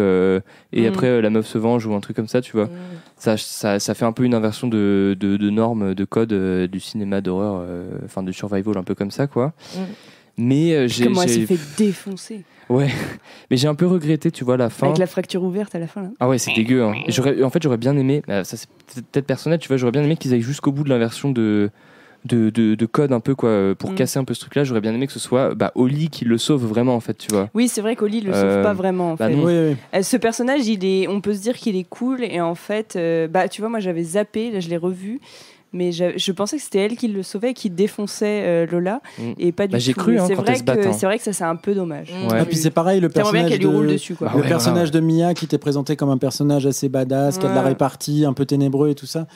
et après la meuf se venge ou un truc comme ça, tu vois. Ça fait un peu une inversion de normes, de codes du cinéma d'horreur, enfin de survival, un peu comme ça, quoi. Mais Comment elle s'est fait défoncer. Ouais, mais j'ai un peu regretté, tu vois, la fin. Avec la fracture ouverte à la fin, là. Ah ouais, c'est dégueu. Hein. Et j'aurais bien aimé, ça c'est peut-être personnel, tu vois, j'aurais bien aimé qu'ils aillent jusqu'au bout de l'inversion de code un peu, quoi, pour casser un peu ce truc-là. J'aurais bien aimé que ce soit Oli qui le sauve vraiment, en fait, tu vois. Oui, c'est vrai qu'Oli le sauve pas vraiment, en fait. Non. Oui. Ce personnage, on peut se dire qu'il est cool, et en fait, tu vois, moi j'avais zappé, là je l'ai revu. Mais je pensais que c'était elle qui le sauvait, qui défonçait Lola, et pas du tout. J'ai cru, c'est quand vrai elle se bat, que c'est vrai que ça c'est un peu dommage. Et puis c'est pareil, le T'aimerais bien personnage qu'elle lui roule dessus, quoi. le personnage de Mia qui était présenté comme un personnage assez badass, qui a de la répartie, un peu ténébreux et tout ça.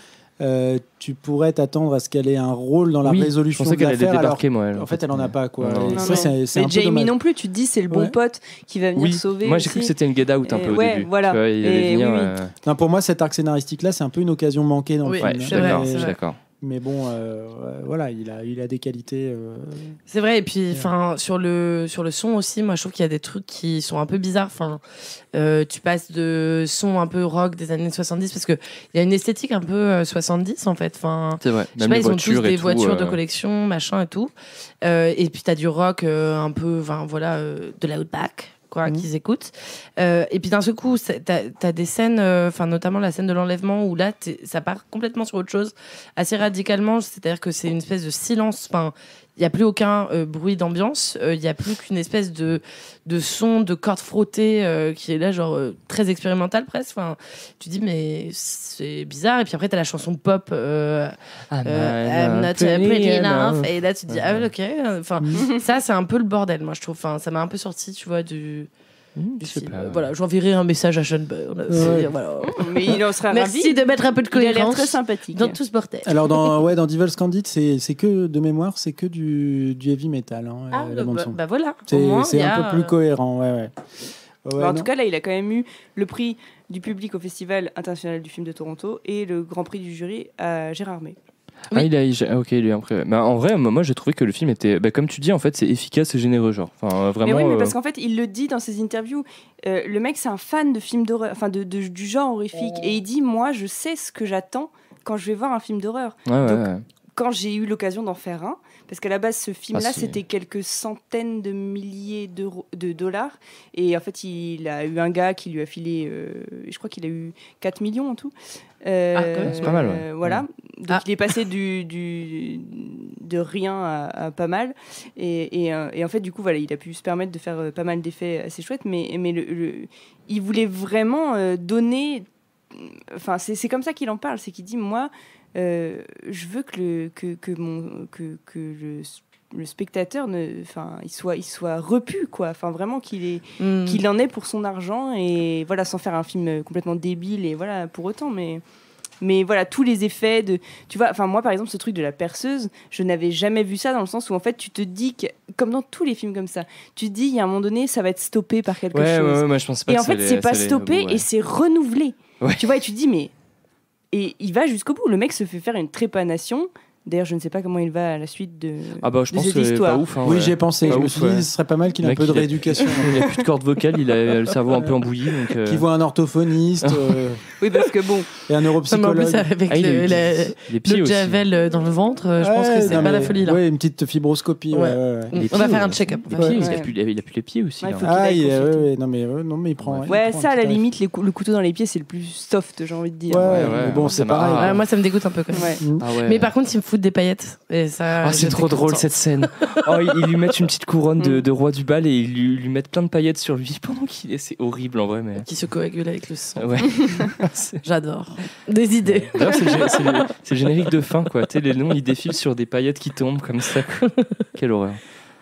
Tu pourrais t'attendre à ce qu'elle ait un rôle dans la résolution de l'affaire. Je pensais qu'elle allait débarquer, moi. En fait, elle en a pas, quoi. Non, Et non. ça, c'est un Mais peu Jamie dommage. non plus, tu te dis c'est le bon pote qui va venir sauver. Moi j'ai cru que c'était une get out un peu au début. Voilà. Tu vois, il allait venir, Non, pour moi, cet arc scénaristique-là, c'est un peu une occasion manquée dans le film. Ouais, je suis d'accord. Mais bon, voilà, il a des qualités. C'est vrai, et puis sur le son aussi, moi je trouve qu'il y a des trucs qui sont un peu bizarres. Tu passes de son un peu rock des années 70, parce qu'il y a une esthétique un peu 70 en fait. C'est vrai, je sais même pas, les ils ont tous voitures des et tout, voitures de collection, machin et tout. Et puis t'as du rock un peu, de la Outback, quoi, qu'ils écoutent. Et puis d'un seul coup, t'as des scènes, notamment la scène de l'enlèvement, où là, ça part complètement sur autre chose, assez radicalement. C'est-à-dire que c'est une espèce de silence. Il n'y a plus aucun bruit d'ambiance. Il n'y a plus qu'une espèce de son, de cordes frottées qui est là, genre très expérimental presque. Tu dis, mais c'est bizarre. Et puis après, tu as la chanson pop I'm not pretty enough. Et là, tu te dis, ah, ok. Ça, c'est un peu le bordel, moi, je trouve. Ça m'a un peu sorti, tu vois, du film. Voilà, j'enverrai un message à Sean Byrne. Voilà. Mais il en serait Merci ravi. de mettre un peu de Il a l'air cohérence très sympathique dans tout ce bordel. Alors dans Devil's Candide, c'est que de mémoire, c'est que du heavy metal. La bande son. Voilà. C'est un peu plus cohérent. En tout cas, là, il a quand même eu le prix du public au Festival international du film de Toronto et le grand prix du jury à Gérardmer. Oui. Ok, il est après. Mais en vrai, moi j'ai trouvé que le film était, comme tu dis, en fait, c'est efficace et généreux, genre. Vraiment. Mais oui, mais parce qu'en fait, il le dit dans ses interviews. Le mec, c'est un fan de films d'horreur, du genre horrifique, et il dit, moi, je sais ce que j'attends quand je vais voir un film d'horreur. Quand j'ai eu l'occasion d'en faire un, parce qu'à la base, ce film-là, c'était quelques centaines de milliers de dollars, et en fait, il a eu un gars qui lui a filé, je crois qu'il a eu 4 millions en tout. C'est pas mal, ouais. Voilà. Donc il est passé de rien à pas mal. Et en fait, du coup, voilà, il a pu se permettre de faire pas mal d'effets assez chouettes, mais il voulait vraiment donner... Enfin, c'est comme ça qu'il en parle, c'est qu'il dit, moi, je veux que le spectateur il soit repu, quoi. Enfin, vraiment qu'il en ait pour son argent et voilà, sans faire un film complètement débile et voilà pour autant, mais voilà, tous les effets tu vois, enfin moi par exemple ce truc de la perceuse, je n'avais jamais vu ça, dans le sens où en fait tu te dis que, comme dans tous les films comme ça, tu te dis il y a un moment donné ça va être stoppé par quelque chose. Ouais, moi je pense pas et que en fait c'est pas stoppé et c'est renouvelé. Ouais. Tu vois, et tu te dis mais et il va jusqu'au bout. Le mec se fait faire une trépanation. D'ailleurs, je ne sais pas comment il va à la suite de, je pense cette que histoire. Pas ouf, hein, oui, j'ai pensé. Pas je me ouf, suis dit, ce serait pas mal qu'il ait un peu de rééducation. Il n'a plus de corde vocale, il a le cerveau un peu embouilli. Qu'il voit un orthophoniste. Oui, parce que bon. Et un neuropsychologue. En plus, avec le javel dans le ventre, je pense que c'est pas la folie là. Oui, une petite fibroscopie. Ouais. On va faire un check-up. Il a plus les pieds aussi. Non mais il prend. Ouais, ça à la limite, le couteau dans les pieds, c'est le plus soft, j'ai envie de dire. Ouais, mais bon, c'est pareil. Moi, ça me dégoûte un peu quand même. Mais par contre, il me fout des paillettes. Et ça, c'est trop drôle cette scène. Ils lui mettent une petite couronne de roi du bal et ils lui mettent plein de paillettes sur lui pendant qu'il est. C'est horrible en vrai. Mais... Qui se coagule avec le sang. Ouais. J'adore. Des idées. D'ailleurs, c'est le générique de fin, quoi. Tu sais, les noms ils défilent sur des paillettes qui tombent comme ça. Quelle horreur.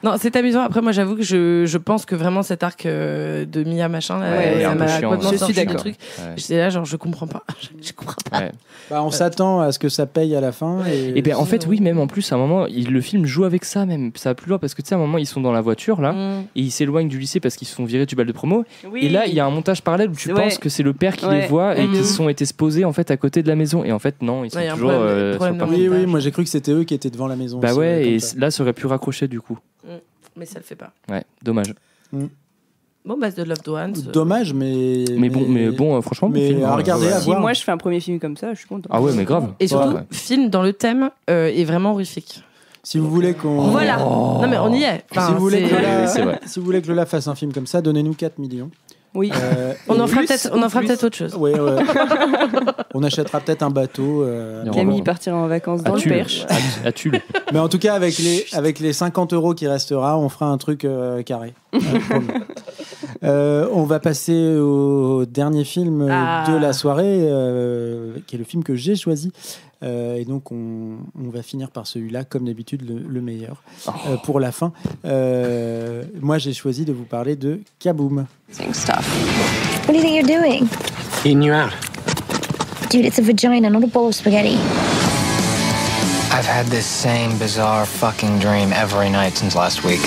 Non, c'est amusant. Après, moi, j'avoue que je pense que vraiment cet arc de Mia machin, là, ça m'a complètement sorti du truc. J'étais là, genre, je comprends pas. Je comprends pas. Ouais. On s'attend à ce que ça paye à la fin. Et bien, en fait, oui, même en plus, à un moment, le film joue avec ça, même. Ça va plus loin parce que tu sais, à un moment, ils sont dans la voiture, là, et ils s'éloignent du lycée parce qu'ils se font virer du bal de promo. Oui. Et là, il y a un montage parallèle où tu penses que c'est le père qui les voit et qu'ils sont été se poser en fait à côté de la maison. Et en fait, non, ils sont toujours. Oui, moi j'ai cru que c'était eux qui étaient devant la maison. Bah ouais, et là, ça aurait pu raccrocher du coup. Mais ça le fait pas. Ouais, dommage. Bon, The Loved Ones. Dommage, mais bon, franchement, mais film, à regarder, à si voir. moi je fais un premier film comme ça, je suis content. Ah ouais, mais grave. Et surtout, film dans le thème est vraiment horrifique. Si vous voulez qu'on. Voilà. Non, mais on y est. Enfin, si vous voulez que Lola fasse un film comme ça, donnez-nous 4 millions. Oui. On en fera peut-être autre chose. Ouais. On achètera peut-être un bateau. Camille partira en vacances dans le Perche. À Tulle. Mais en tout cas, avec les 50 € qui restera, on fera un truc carré. On va passer au dernier film de la soirée, qui est le film que j'ai choisi. Et donc on va finir par celui-là, comme d'habitude le meilleur pour la fin. Moi j'ai choisi de vous parler de Kaboom. Stuff. What do you think you're doing? Eating you out. Dude, it's a vagina, not a bowl of spaghetti. I've had this same bizarre fucking dream every night since last week.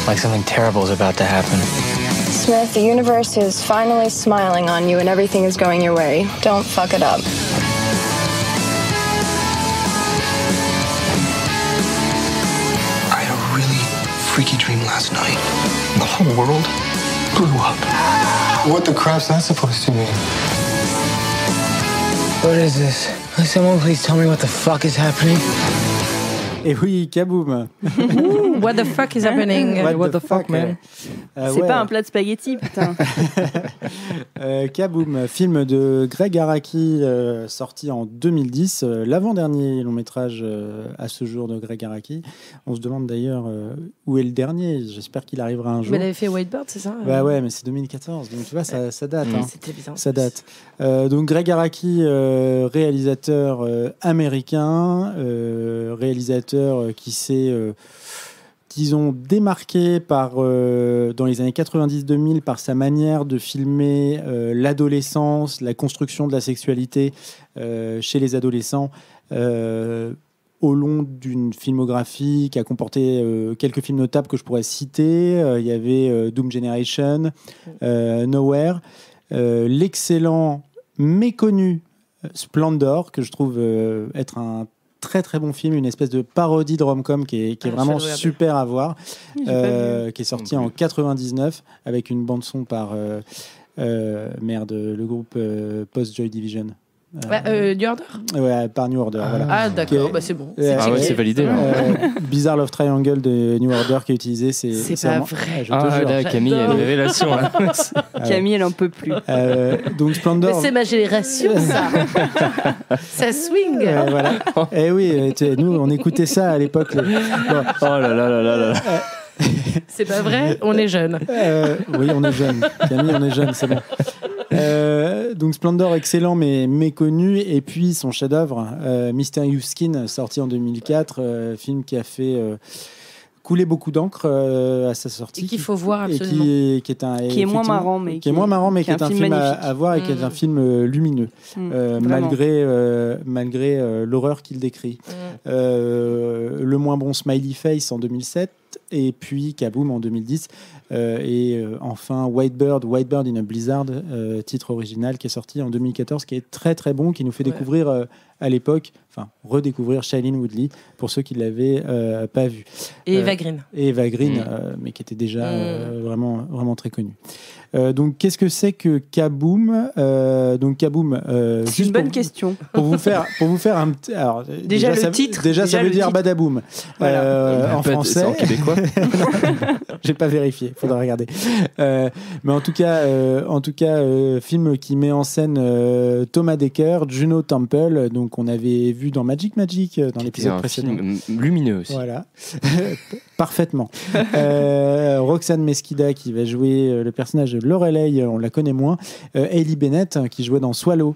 Like something terrible is about to happen. Smith, the universe is finally smiling on you and everything is going your way. Don't fuck it up. Freaky dream last night. The whole world blew up. What the crap's that supposed to mean? What is this? Will someone please tell me what the fuck is happening? Et oui, Kaboom. What the fuck is happening? What the fuck, man? C'est pas un plat de spaghettis, putain. Kaboom, film de Greg Araki, sorti en 2010, l'avant-dernier long métrage à ce jour de Greg Araki. On se demande d'ailleurs où est le dernier. J'espère qu'il arrivera un jour. Mais il avait fait Whitebird, c'est ça? Bah ouais, mais c'est 2014, donc tu vois, ça date. C'était bizarre. Ça date. Donc Greg Araki, réalisateur américain, réalisateur qui s'est, disons, démarqué dans les années 90-2000 par sa manière de filmer l'adolescence, la construction de la sexualité chez les adolescents au long d'une filmographie qui a comporté quelques films notables que je pourrais citer. Il y avait Doom Generation, Nowhere, l'excellent, méconnu Splendor, que je trouve être un très très bon film, une espèce de parodie de rom-com qui est vraiment super à voir, qui est sorti en 99 avec une bande son par le groupe Post Joy Division. New Order. Ouais, par New Order. Voilà. Ah d'accord, c'est bon. C'est validé. Bizarre Love Triangle de New Order qui est utilisé, c'est pas vrai. Je te jure. Là, Camille a une révélation. Là. Camille, elle en peut plus. Donc Splendor. Mais c'est ma génération, ça. Ça swing. Voilà. Et oui, nous on écoutait ça à l'époque. Oh là là là là là. C'est pas vrai, on est jeunes. Oui, on est jeunes. Camille, on est jeunes, c'est bon. Donc Splendor, excellent mais méconnu. Et puis son chef-d'œuvre, Mysterious Skin, sorti en 2004, film qui a fait couler beaucoup d'encre à sa sortie. Et qu'il faut voir absolument. Qui est moins marrant, mais qui est un film à voir et qui est un film lumineux, malgré l'horreur qu'il décrit. Le moins bon Smiley Face en 2007. Et puis Kaboom en 2010 enfin White Bird in a Blizzard, titre original qui est sorti en 2014, qui est très très bon, qui nous fait découvrir à l'époque, redécouvrir Shailene Woodley pour ceux qui ne l'avaient pas vu. Et Eva Green. Mais qui était déjà vraiment, vraiment très connu. Donc qu'est-ce que c'est que Kaboom? Donc Kaboom, c'est une bonne question. Pour vous faire un petit... Alors, déjà le titre. Déjà ça veut dire Badaboom. Voilà. En français. C'est en québécois. J'ai pas vérifié, faudra regarder. Mais en tout cas, film qui met en scène Thomas Dekker, Juno Temple, donc on avait vu dans Magic dans l'épisode précédent. Film lumineux aussi. Voilà, parfaitement. Roxane Mesquida qui va jouer le personnage de Lorelei, on la connaît moins. Hayley Bennett qui jouait dans Swallow,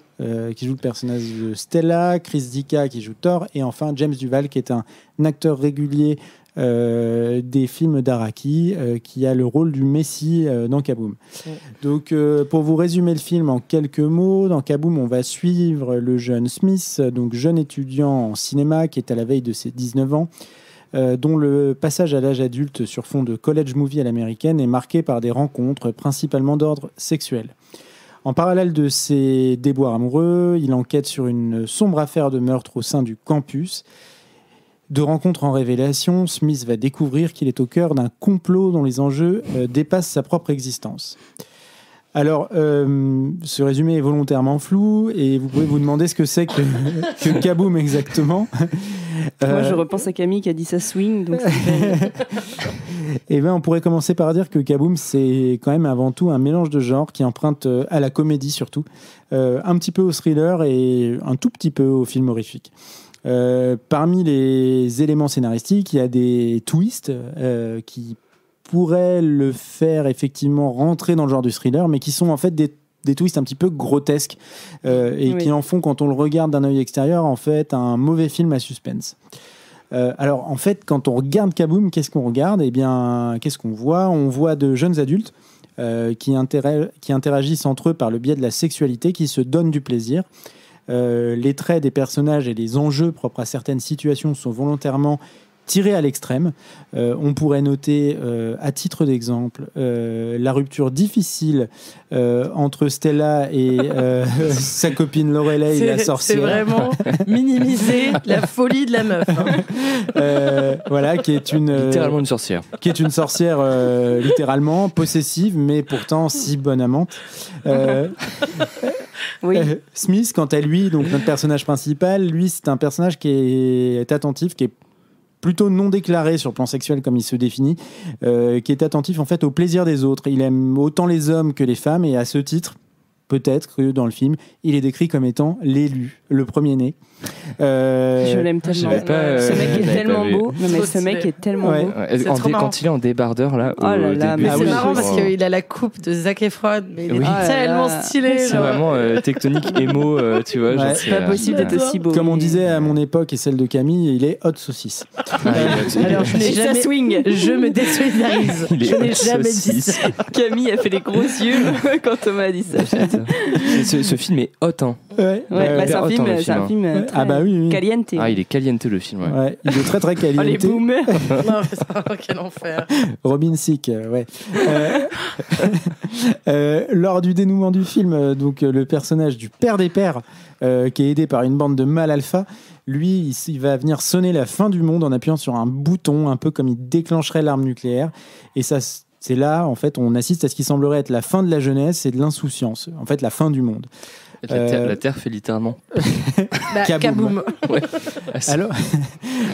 qui joue le personnage de Stella, Chris Dicka qui joue Thor, et enfin James Duval qui est un acteur régulier des films d'Araki, qui a le rôle du Messie dans Kaboom. Donc pour vous résumer le film en quelques mots, dans Kaboom on va suivre le jeune Smith, donc jeune étudiant en cinéma qui est à la veille de ses 19 ans, dont le passage à l'âge adulte sur fond de college movie à l'américaine est marqué par des rencontres principalement d'ordre sexuel. En parallèle de ses déboires amoureux, il enquête sur une sombre affaire de meurtre au sein du campus. De rencontre en révélation, Smith va découvrir qu'il est au cœur d'un complot dont les enjeux dépassent sa propre existence. Alors, ce résumé est volontairement flou et vous pouvez vous demander ce que c'est que Kaboom exactement. Moi, je repense à Camille qui a dit ça swing. Donc Et ben, on pourrait commencer par dire que Kaboom, c'est quand même avant tout un mélange de genres qui emprunte à la comédie surtout, un petit peu au thriller et un tout petit peu au film horrifique. Parmi les éléments scénaristiques, il y a des twists qui pourraient le faire effectivement rentrer dans le genre du thriller, mais qui sont en fait des twists un petit peu grotesques qui en font, quand on le regarde d'un œil extérieur, en fait un mauvais film à suspense. Alors en fait, quand on regarde Kaboom, qu'est-ce qu'on regarde? Eh bien, qu'est-ce qu'on voit? On voit de jeunes adultes qui interagissent entre eux par le biais de la sexualité, qui se donnent du plaisir. Les traits des personnages et les enjeux propres à certaines situations sont volontairement tirés à l'extrême. On pourrait noter, à titre d'exemple, la rupture difficile entre Stella et sa copine Lorelei, la sorcière. C'est vraiment minimiser la folie de la meuf. Voilà, qui est littéralement une sorcière. Qui est une sorcière littéralement possessive, mais pourtant si bonne amante. Oui. Smith, quant à lui, donc notre personnage principal, lui, c'est un personnage qui est attentif, qui est plutôt non déclaré sur le plan sexuel comme il se définit, qui est attentif en fait au plaisir des autres. Il aime autant les hommes que les femmes, et à ce titre, peut-être que dans le film, il est décrit comme étant l'élu, le premier-né. Je l'aime tellement. Ce mec est tellement beau. Non, mais ce mec est tellement beau. Quand il est en débardeur là, oh là là, début, mais c'est marrant parce qu'il a la coupe de Zac Efron, mais il est tellement stylé. C'est vraiment tectonique émo, tu vois. Ouais, c'est pas possible d'être aussi beau. Comme on disait à mon époque et celle de Camille, il est hot saucisse. Alors je n'ai jamais swing. Je me désolidarise. Je n'ai jamais dit ça. Camille a fait les gros yeux quand Thomas a dit ça. Ce film est hot, hein. Ouais, c'est un film ah bah oui. caliente. Ah, il est caliente le film. Ouais, il est très très caliente. Oh, les boomers. Non, quel enfer. Robin Thicke, ouais. Lors du dénouement du film, donc le personnage du père des pères, qui est aidé par une bande de mâles alpha, lui, il va venir sonner la fin du monde en appuyant sur un bouton, un peu comme il déclencherait l'arme nucléaire. Et ça, c'est là, en fait, on assiste à ce qui semblerait être la fin de la jeunesse et de l'insouciance. En fait, la fin du monde. La Terre fait littéralement Kaboom. Ouais.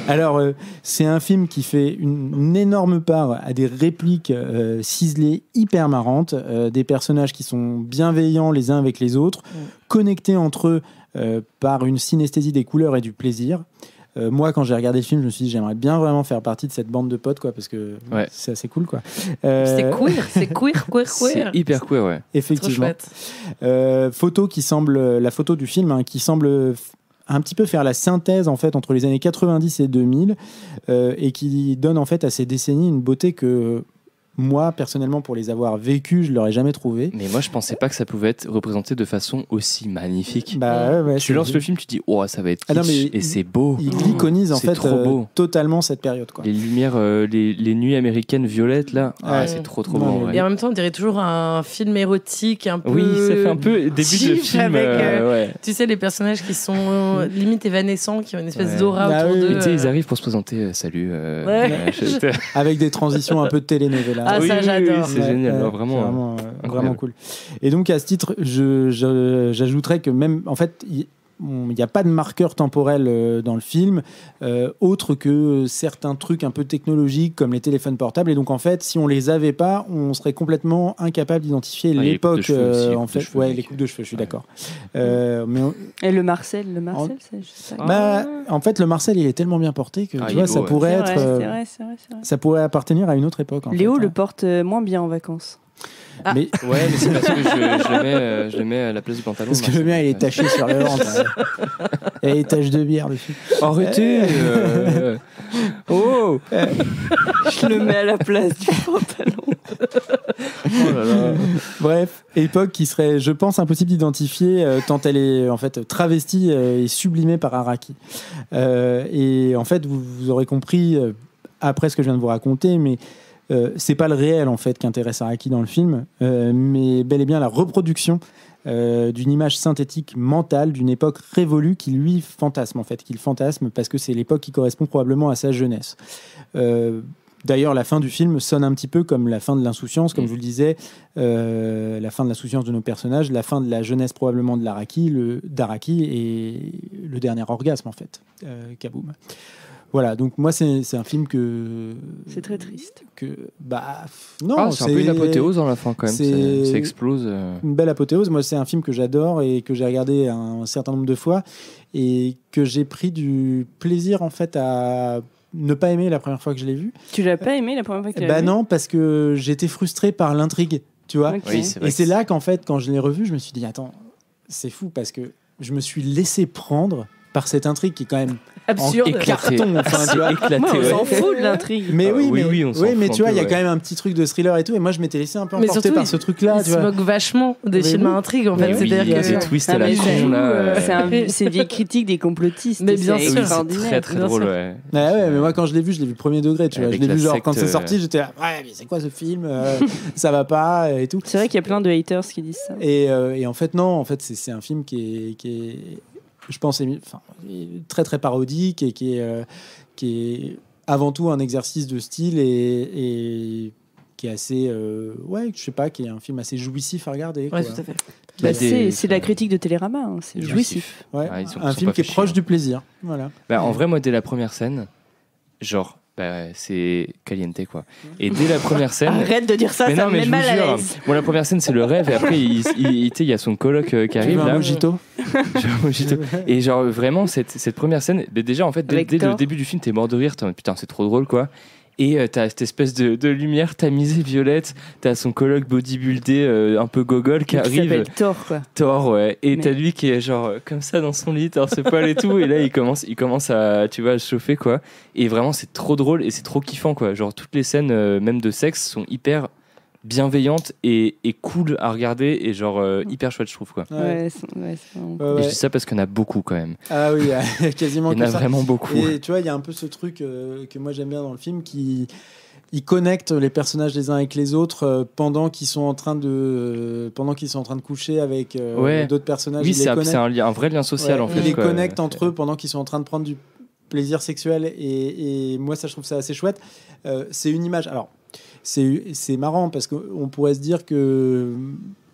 Alors c'est un film qui fait une énorme part à des répliques ciselées, hyper marrantes, des personnages qui sont bienveillants les uns avec les autres, connectés entre eux par une synesthésie des couleurs et du plaisir. Moi, quand j'ai regardé le film, je me suis dit j'aimerais bien vraiment faire partie de cette bande de potes, quoi, parce que c'est assez cool, quoi. C'est queer. C'est hyper queer, ouais. Effectivement. Photo qui semble, la photo du film, qui semble un petit peu faire la synthèse en fait entre les années 90 et 2000 et qui donne en fait à ces décennies une beauté que moi personnellement, pour les avoir vécues, je l'aurais jamais trouvé. Mais moi je pensais pas que ça pouvait être représenté de façon aussi magnifique. Tu lances le film, tu dis oh ça va être kitsch, et c'est beau. Il iconise en fait totalement cette période, quoi. Les lumières, les nuits américaines violettes là, c'est trop beau. Et en même temps on dirait toujours un film érotique un peu. Oui, ça fait un peu début de film avec, tu sais, les personnages qui sont limite évanescents, qui ont une espèce d'aura autour d'eux. Tu sais, ils arrivent pour se présenter, salut. Avec des transitions un peu de telenovela. Ah, ça j'adore. C'est génial, vraiment cool. Et donc à ce titre, j'ajouterais que même, en fait, il n'y a pas de marqueur temporel dans le film, autre que certains trucs un peu technologiques comme les téléphones portables. Et donc en fait, si on les avait pas, on serait complètement incapable d'identifier l'époque. En fait, les coupes de cheveux, je suis d'accord. Et le Marcel, c'est juste ça. En fait, le Marcel, il est tellement bien porté que tu vois, ça pourrait être. C'est vrai. Ça pourrait appartenir à une autre époque. Léo le porte moins bien en vacances. Mais c'est parce que je le mets à la place du pantalon. Parce que le mien il est taché sur le ventre. Il y a des taches de bière dessus. Arrêtez. Je le mets à la place du pantalon. Oh là là. Bref, époque qui serait, je pense, impossible d'identifier tant elle est en fait travestie et sublimée par Araki. Et en fait, vous aurez compris après ce que je viens de vous raconter, mais c'est pas le réel en fait qui intéresse Araki dans le film, mais bel et bien la reproduction d'une image synthétique mentale d'une époque révolue qui lui fantasme en fait, qu'il fantasme parce que c'est l'époque qui correspond probablement à sa jeunesse. D'ailleurs, la fin du film sonne un petit peu comme la fin de l'insouciance, comme je vous le disais, la fin de l'insouciance de nos personnages, la fin de la jeunesse probablement de d'Araki et le dernier orgasme en fait, Kaboom. Voilà, donc moi c'est un film que... C'est très triste. Non, c'est un peu une apothéose dans la fin quand même, ça explose. Une belle apothéose, moi c'est un film que j'adore et que j'ai regardé un certain nombre de fois et que j'ai pris du plaisir en fait à ne pas aimer la première fois que je l'ai vu. Tu l'as pas aimé la première fois que tu l'as vu ? Non, parce que j'étais frustré par l'intrigue, tu vois. Okay. Oui, et c'est là qu'en fait, quand je l'ai revu, je me suis dit, attends, c'est fou parce que je me suis laissé prendre par cette intrigue qui est quand même absurde, carton, enfin, tu vois. On s'en fout de l'intrigue. Mais mais tu vois, il y a quand même un petit truc de thriller et tout, et moi je m'étais laissé un peu emporter par ce truc-là. Il se moque vachement des films à intrigue en fait. C'est-à-dire que des twists à la con là. C'est des critiques des complotistes. Mais bien sûr, c'est très très drôle. Ouais, mais moi quand je l'ai vu premier degré, tu vois. Je l'ai vu genre quand c'est sorti, j'étais là, ouais, mais c'est quoi ce film, ça va pas et tout. C'est vrai qu'il y a plein de haters qui disent ça. Et en fait non, en fait c'est un film qui est je pense très très parodique et qui est avant tout un exercice de style et qui est assez je sais pas, qui est un film assez jouissif à regarder. Ouais, tout à fait. C'est la critique de Télérama, c'est jouissif. Ouais, un film qui est proche du plaisir. Voilà. En vrai, moi dès la première scène, genre c'est caliente quoi. Et dès la première scène, arrête de dire ça, ça me met mal à l'aise. Bon, la première scène c'est le rêve et après il y a son coloc qui arrive là. Un mojito. Et genre vraiment cette première scène, déjà en fait dès le début du film t'es mort de rire, putain c'est trop drôle quoi. Et t'as cette espèce de lumière tamisée violette, t'as son coloc bodybuildé un peu gogol qui arrive. Qui s'appelle Thor quoi. Thor, ouais. Et t'as lui qui est genre comme ça dans son lit, torse poil et tout. Et là il commence à, tu vois, à se chauffer quoi. Et vraiment c'est trop drôle et c'est trop kiffant quoi. Genre toutes les scènes même de sexe sont hyper bienveillante et cool à regarder et genre hyper chouette je trouve quoi. Ouais, c'est et je dis ça parce qu'il y en a beaucoup quand même. Ah oui, quasiment. Il y en a vraiment beaucoup. Et tu vois, il y a un peu ce truc que moi j'aime bien dans le film qui connecte les personnages les uns avec les autres pendant qu'ils sont en train de coucher avec d'autres personnages. Oui, c'est un vrai lien social en fait. Ils les connectent entre eux pendant qu'ils sont en train de prendre du plaisir sexuel et moi ça je trouve ça assez chouette. C'est une image. Alors c'est marrant parce qu'on pourrait se dire que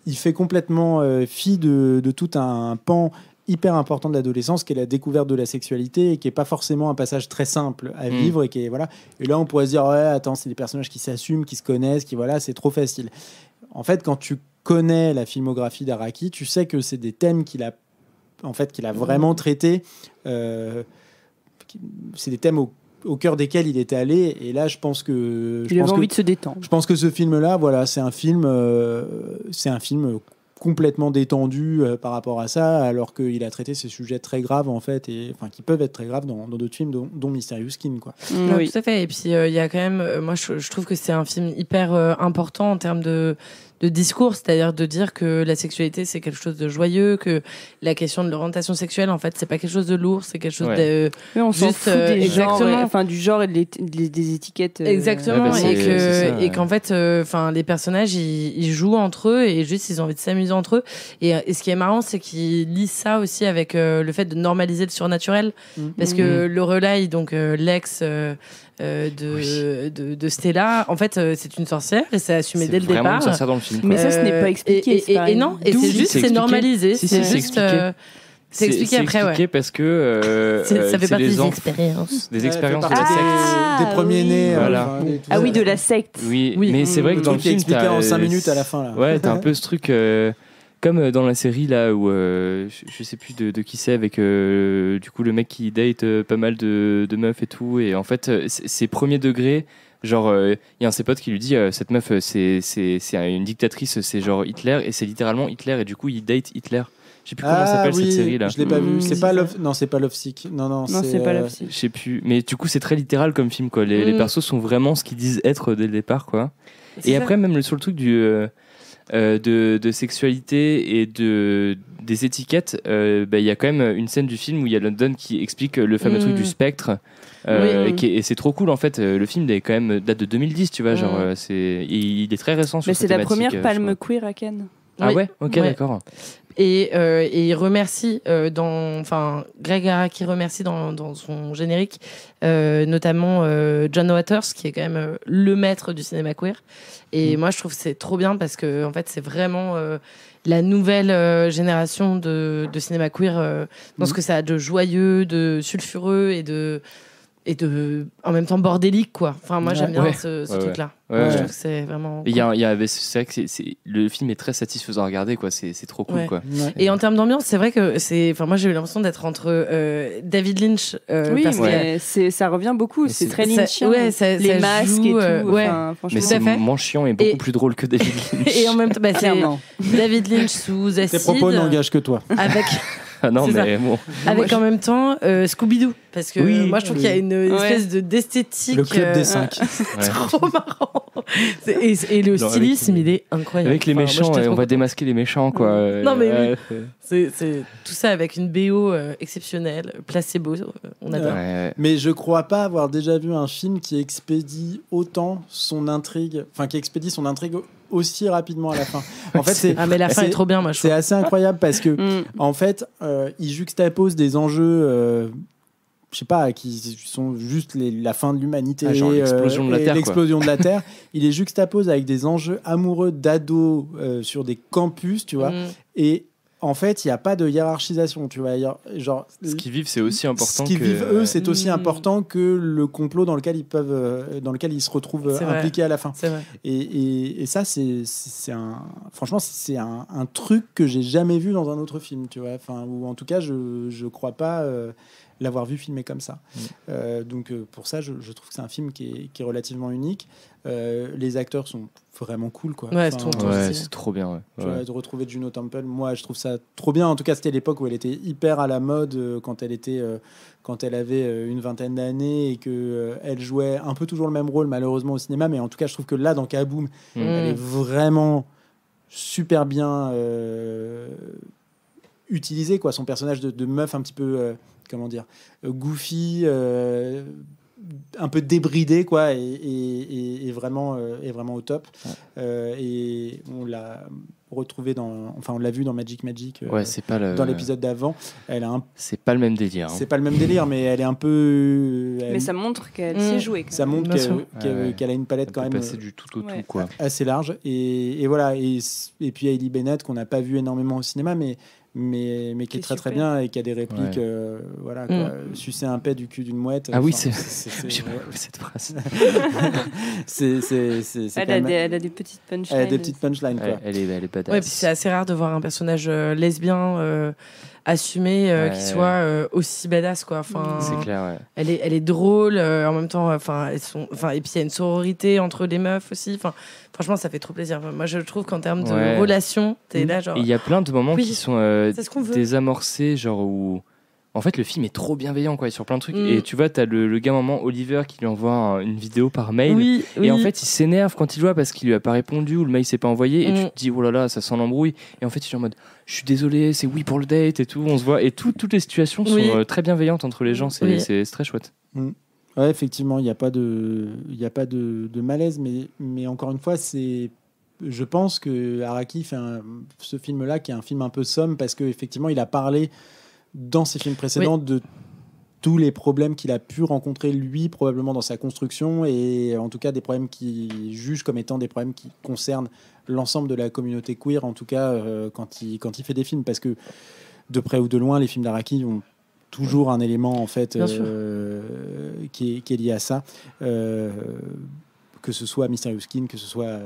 il fait complètement fi de tout un pan hyper important de l'adolescence qui est la découverte de la sexualité et qui est pas forcément un passage très simple à vivre et qui est voilà. Et là on pourrait se dire ouais attends, c'est des personnages qui s'assument, qui se connaissent, qui voilà, c'est trop facile. En fait, quand tu connais la filmographie d'Araki, tu sais que c'est des thèmes qu'il a vraiment traités. c'est des thèmes au cœur desquels il était allé. Et là, je pense que il avait envie de se détendre. Je pense que ce film-là, voilà, c'est un film complètement détendu par rapport à ça, alors qu'il a traité ces sujets très graves en fait, qui peuvent être très graves dans d'autres films, dont Mysterious Skin, quoi. Oui, tout à fait. Et puis il y a quand même, moi je trouve que c'est un film hyper important en termes de discours, c'est-à-dire de dire que la sexualité c'est quelque chose de joyeux, que la question de l'orientation sexuelle en fait c'est pas quelque chose de lourd, c'est quelque chose de mais on s'en fout des exactement genres, enfin du genre et des étiquettes exactement, et qu'en fait les personnages ils jouent entre eux et juste ils ont envie de s'amuser entre eux, et ce qui est marrant c'est qu'ils lisent ça aussi avec le fait de normaliser le surnaturel, parce que Lorelai, donc l'ex de Stella, en fait c'est une sorcière et c'est assumé dès le départ. C'est vraiment une sorcière dans le film. Mais ça, ce n'est pas expliqué. Et non, et c'est juste, c'est normalisé. C'est juste. C'est expliqué après, expliqué parce que ça fait partie des expériences. Des expériences de la secte. Des premiers-nés. Voilà. Oui, de la secte. Oui. Mais c'est vrai que dans le film, expliqué en 5 minutes à la fin. Là. Ouais, t'as un peu ce truc. Comme dans la série là où je sais plus de qui c'est, avec du coup le mec qui date pas mal de meufs et tout, et en fait c'est premier degré. Genre, il y a un de ses potes qui lui dit cette meuf, c'est une dictatrice, c'est genre Hitler, et c'est littéralement Hitler, et du coup, il date Hitler. Je sais plus comment s'appelle cette série là. Je l'ai pas vu. C'est pas Love. Non, c'est pas Love Sick. Non, c'est pas Love Sick. Je sais plus. Mais du coup, c'est très littéral comme film, quoi. Les persos sont vraiment ce qu'ils disent être dès le départ, quoi. Et après, même sur le truc de sexualité et des étiquettes, il y a quand même une scène du film où il y a London qui explique le fameux truc du spectre. Et c'est trop cool en fait. Le film quand même date de 2010, tu vois, genre il est très récent. Mais c'est la première palme queer à Cannes. Ah ouais, ok, d'accord. Et il remercie Greg Araki remercie dans son générique notamment John Waters, qui est quand même le maître du cinéma queer. Et moi je trouve que c'est trop bien parce que en fait c'est vraiment la nouvelle génération de cinéma queer dans ce que ça a de joyeux, de sulfureux et de en même temps bordélique, quoi. Enfin, moi j'aime bien ce truc-là. Je trouve que c'est vraiment cool. C'est vrai que le film est très satisfaisant à regarder, quoi. C'est trop cool, quoi. Et en termes d'ambiance, c'est vrai que moi j'ai eu l'impression d'être entre David Lynch, ça revient beaucoup, c'est très lynchien. Les ça masques joue, et tout. Mais c'est moins chiant et beaucoup plus drôle que David Lynch. Et en même temps, c'est David Lynch sous acide. Tes propos n'engagent que toi. Avec Ah non, mais bon. Avec en même temps Scooby-Doo. Parce que moi, je trouve qu'il y a une espèce d'esthétique. Le club des 5. C'est trop marrant. Et le stylisme, il est incroyable. Avec les méchants, on va démasquer les méchants, quoi. Non, mais oui. C'est tout ça avec une BO exceptionnelle, placebo, on adore. Mais je crois pas avoir déjà vu un film qui expédie autant son intrigue, qui expédie son intrigue aussi rapidement à la fin. En fait, mais la fin est trop bien, moi. C'est assez incroyable parce que, en fait, il juxtapose des enjeux. Je sais pas, qui sont juste la fin de l'humanité, genre l'explosion de la Terre. L'explosion de la Terre. Il les juxtapose avec des enjeux amoureux d'ados sur des campus, tu vois. Et en fait, il n'y a pas de hiérarchisation, tu vois. Genre, ce qu'ils vivent, c'est aussi important. Ce qu'ils vivent, eux, c'est aussi important que le complot dans lequel ils se retrouvent impliqués à la fin. C'est vrai. Et ça, franchement, c'est un truc que j'ai jamais vu dans un autre film, tu vois. Ou en tout cas, je crois pas l'avoir vu filmé comme ça. Donc pour ça, je trouve que c'est un film qui est relativement unique. Les acteurs sont vraiment cool, quoi. C'est trop bien. De retrouver Juno Temple, moi je trouve ça trop bien. En tout cas, c'était l'époque où elle était hyper à la mode, quand elle avait une vingtaine d'années et que elle jouait un peu toujours le même rôle, malheureusement, au cinéma. Mais en tout cas, je trouve que là, dans Kaboom, elle est vraiment super bien utilisée, quoi. Son personnage de meuf un petit peu goofy, un peu débridé, quoi, et vraiment au top. Et on l'a retrouvé on l'a vu dans Magic c'est pas dans l'épisode d'avant. C'est pas le même délire, c'est pas le même délire, mais elle est un peu mais ça montre qu'elle sait jouer, ça montre qu'elle a une palette quand même passer du tout au tout, quoi, assez large, et voilà, et puis Hailey Bennett, qu'on n'a pas vu énormément au cinéma, mais qui est très très bien, et qui a des répliques, sucer un pet du cul d'une mouette. J'ai pas vu cette phrase. Elle a des petites punchlines. Elle a des petites punchlines, quoi. Elle est badass. Ouais, puis c'est assez rare de voir un personnage lesbien assumé qu'il soit aussi badass, quoi. Enfin, c'est clair, ouais. Elle est drôle, en même temps, et puis il y a une sororité entre les meufs aussi. Enfin, franchement, ça fait trop plaisir. Moi, je trouve qu'en termes de relations, t'es là, genre. Il y a plein de moments qui sont c'est ce qu'on veut. désamorcés, genre où. En fait, le film est trop bienveillant, quoi, sur plein de trucs. Et tu vois, t'as le gars moment Oliver qui lui envoie une vidéo par mail. Et en fait, il s'énerve quand il le voit parce qu'il lui a pas répondu ou le mail s'est pas envoyé. Et tu te dis, oh là là, ça sent l'embrouille. Et en fait, il est en mode, je suis désolé, c'est oui pour le date et tout. On se voit. Et toutes les situations sont très bienveillantes entre les gens. C'est très chouette. Ouais, effectivement, il n'y a pas de malaise. Mais encore une fois, je pense que Araki fait ce film-là qui est un film un peu somme parce qu'effectivement, il a parlé dans ses films précédents de tous les problèmes qu'il a pu rencontrer lui probablement dans sa construction et en tout cas des problèmes qu'il juge comme étant des problèmes qui concernent l'ensemble de la communauté queer en tout cas quand il fait des films parce que de près ou de loin les films d'Araki ont toujours un élément en fait qui est lié à ça que ce soit Mysterious Skin, que ce soit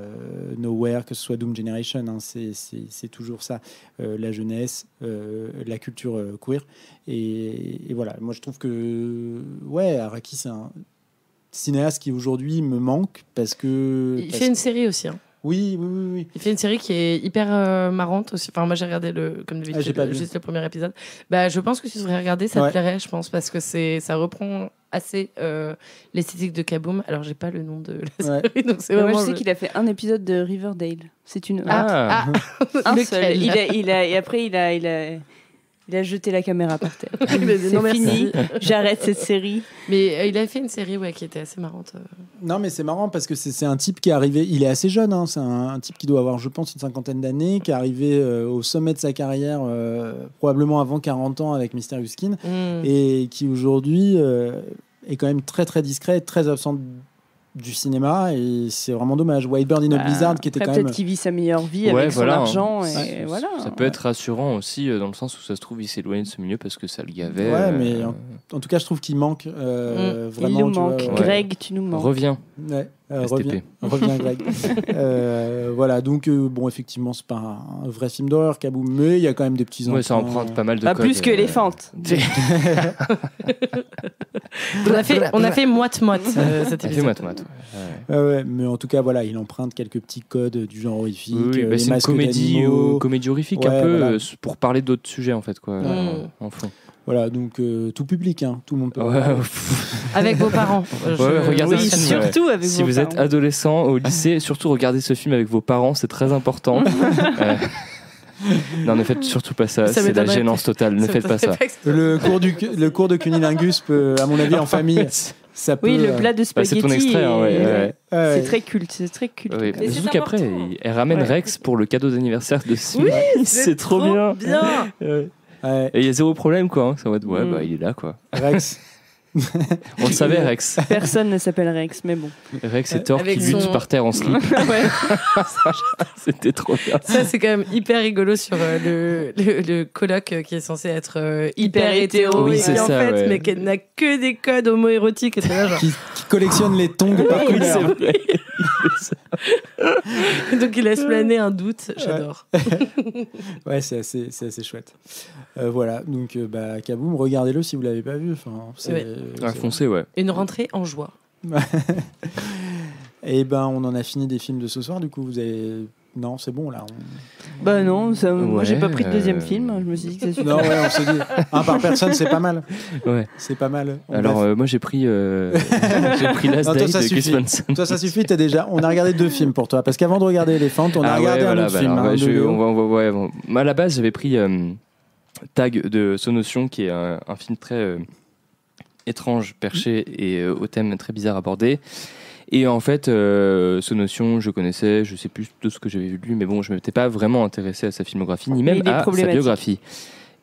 Nowhere, que ce soit Doom Generation, hein, c'est toujours ça, la jeunesse, la culture queer. Et voilà, moi je trouve que Araki c'est un cinéaste qui aujourd'hui me manque parce que... Il fait une série aussi. Hein. Oui. Il fait une série qui est hyper marrante aussi. Enfin, moi j'ai regardé comme d'habitude, juste le premier épisode. Bah, je pense que tu devrais regarder, ça te plairait, je pense, parce que ça reprend assez l'esthétique de Kaboom. Alors j'ai pas le nom de la série, donc c'est vraiment. Moi je sais qu'il a fait un épisode de Riverdale. C'est une un seul. Et après il a jeté la caméra par terre. C'est fini, j'arrête cette série. Mais il a fait une série qui était assez marrante. Non, mais c'est marrant parce que c'est un type qui est arrivé, il est assez jeune, hein, c'est un type qui doit avoir, je pense, une cinquantaine d'années, qui est arrivé au sommet de sa carrière, probablement avant 40 ans avec Mysterious Skin, et qui aujourd'hui est quand même très très discret, très absent du cinéma et c'est vraiment dommage. White Bird in a Blizzard qui était quand même... Peut-être qu'il vit sa meilleure vie avec son argent. Et voilà. Ça peut être rassurant aussi dans le sens où ça se trouve il s'éloigne de ce milieu parce que ça le gavait. Ouais, mais en tout cas je trouve qu'il manque vraiment. Il nous manque. Greg, tu nous manques. Reviens. Reviens Greg. Voilà, donc bon, effectivement c'est pas un vrai film d'horreur Kaboom, mais il y a quand même des petits emprunts. Ça emprunte pas mal de pas codes. Plus que Elephant. On a fait moite-moite cet épisode. Ouais, mais en tout cas voilà, il emprunte quelques petits codes du genre horrifique. Oui, c'est une comédie horrifique un peu pour parler d'autres sujets en fait quoi, en fond. Voilà, donc tout public, hein, tout le monde peut. Avec vos parents. Regardez ce film, surtout avec si vos vous parents. êtes adolescent au lycée, surtout regardez ce film avec vos parents, c'est très important. Non, ne faites surtout pas ça, c'est la gênance totale, ne faites pas ça. Le cours de cunilingus peut, à mon avis, en famille... Ça peut, le plat de spaghetti. C'est ton extrait, c'est très culte, c'est très culte. Oui, surtout qu'après, elle ramène Rex pour le cadeau d'anniversaire de ce film. Oui, c'est trop bien. Et il y a zéro problème, quoi. Hein. C'est en mode, il est là, quoi. Rex. On le savait, Rex. Personne ne s'appelle Rex, mais bon. Rex et Thor qui luttent par terre en slip. C'était trop bien. Ça, c'est quand même hyper rigolo sur le colloque qui est censé être hyper hétéro. Oui, c'est en ça, fait, mais qui n'a que des codes homo-érotiques. Et là, genre... qui collectionne les tongs par couleur. Donc, il laisse planer un doute. J'adore. Ouais, c'est assez chouette. Voilà, donc Kaboom, regardez-le si vous ne l'avez pas vu. Enfin, foncez, Une rentrée en joie. Et on en a fini des films de ce soir. Du coup, vous avez... Non, c'est bon là. Bah non, moi j'ai pas pris de deuxième film. Je me suis dit que ça suffit. Non, on s'est dit un par personne, c'est pas mal. Ouais, c'est pas mal. Alors moi j'ai pris Last Day de Gus Van Sant. Toi ça suffit. On a regardé 2 films pour toi parce qu'avant de regarder Elephant, on a regardé un autre film. À la base j'avais pris Tag de Sonotion qui est un film très étrange, perché et au thème très bizarre abordé. Et en fait, Sonotion, je connaissais, je sais plus de ce que j'avais vu de lui, mais bon, je m'étais pas vraiment intéressé à sa filmographie, ni même à sa biographie.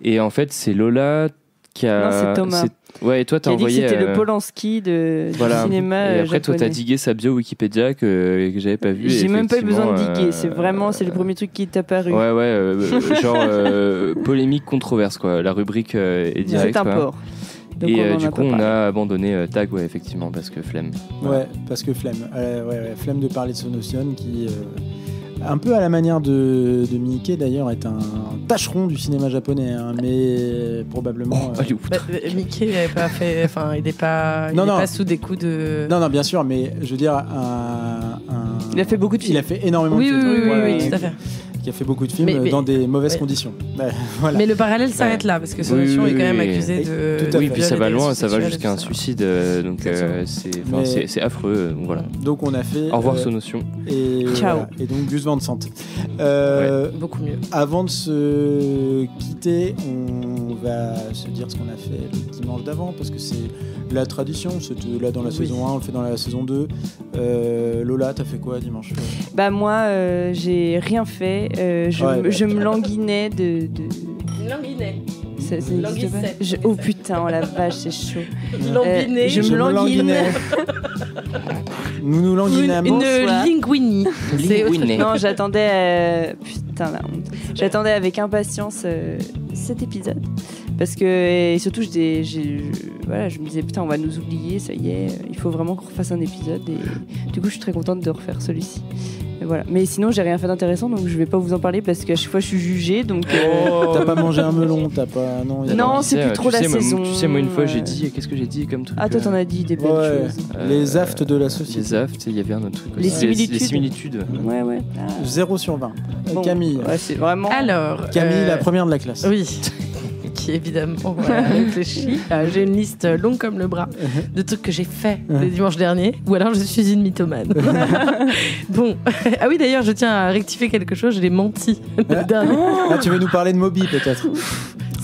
Et en fait, c'est Lola qui a... Non, c'est Thomas. Ouais, et toi, t'as envoyé... C'était le Polanski du cinéma Et après, toi, t'as digué sa bio Wikipédia que j'avais pas vu. J'ai même pas eu besoin de diguer, c'est le premier truc qui t'est apparu. Genre polémique, controverse, quoi. La rubrique est directe. C'est un port. Donc et du coup, on a abandonné Tag, effectivement, parce que flemme. Ouais, parce que flemme. Flemme de parler de Sonotion qui un peu à la manière de Miike d'ailleurs, est un tâcheron du cinéma japonais, hein, mais probablement. Miike n'avait pas fait, enfin, il n'est pas sous des coups de. Non, bien sûr, mais je veux dire il a fait beaucoup de films. Il a fait énormément de films. Oui, tout à fait. Qui a fait beaucoup de films dans des mauvaises conditions. Voilà. Mais le parallèle s'arrête là, parce que Sonation est quand même accusé de. Oui, puis ça va loin, ça va jusqu'à un suicide, donc c'est affreux. Donc voilà. Donc on a fait. Au revoir Sonation. Et ciao. Voilà. Et donc Gus Van Sant. Beaucoup mieux. Avant de se quitter, on va se dire ce qu'on a fait le dimanche d'avant, parce que c'est la tradition. C'était là dans la saison 1, on le fait dans la saison 2. Lola, t'as fait quoi dimanche? Bah moi, j'ai rien fait. Je me languinais de... Languinais. Ça n'existe pas. Oh putain, oh la vache, c'est chaud. Lambiné. Je me languinais. Nous languinamos. Une linguini. Non, j'attendais... Putain, la honte. J'attendais avec impatience cet épisode. Parce que, et surtout, voilà, je me disais, putain, on va nous oublier, ça y est, il faut vraiment qu'on refasse un épisode. Et du coup, je suis très contente de refaire celui-ci. Et voilà. Mais sinon, j'ai rien fait d'intéressant, donc je vais pas vous en parler parce qu'à chaque fois, je suis jugée. Donc, T'as pas mangé un melon, t'as pas. Non, c'est plus trop la saison. Tu sais, moi, une fois, j'ai dit, qu'est-ce que j'ai dit comme truc? Ah, toi, t'en as dit des belles choses. Les aftes de la société. Les aftes, il y avait un autre truc. Les similitudes. Les similitudes. Ouais. 0 sur 20. Bon, Camille. Ouais, c'est vraiment. Alors. Camille, la première de la classe. Oui. Qui évidemment réfléchit. J'ai une liste longue comme le bras de trucs que j'ai fait le dimanche dernier, ou alors je suis une mythomane. Bon, ah oui d'ailleurs je tiens à rectifier quelque chose, je l'ai menti le dernier. Tu veux nous parler de Moby peut-être?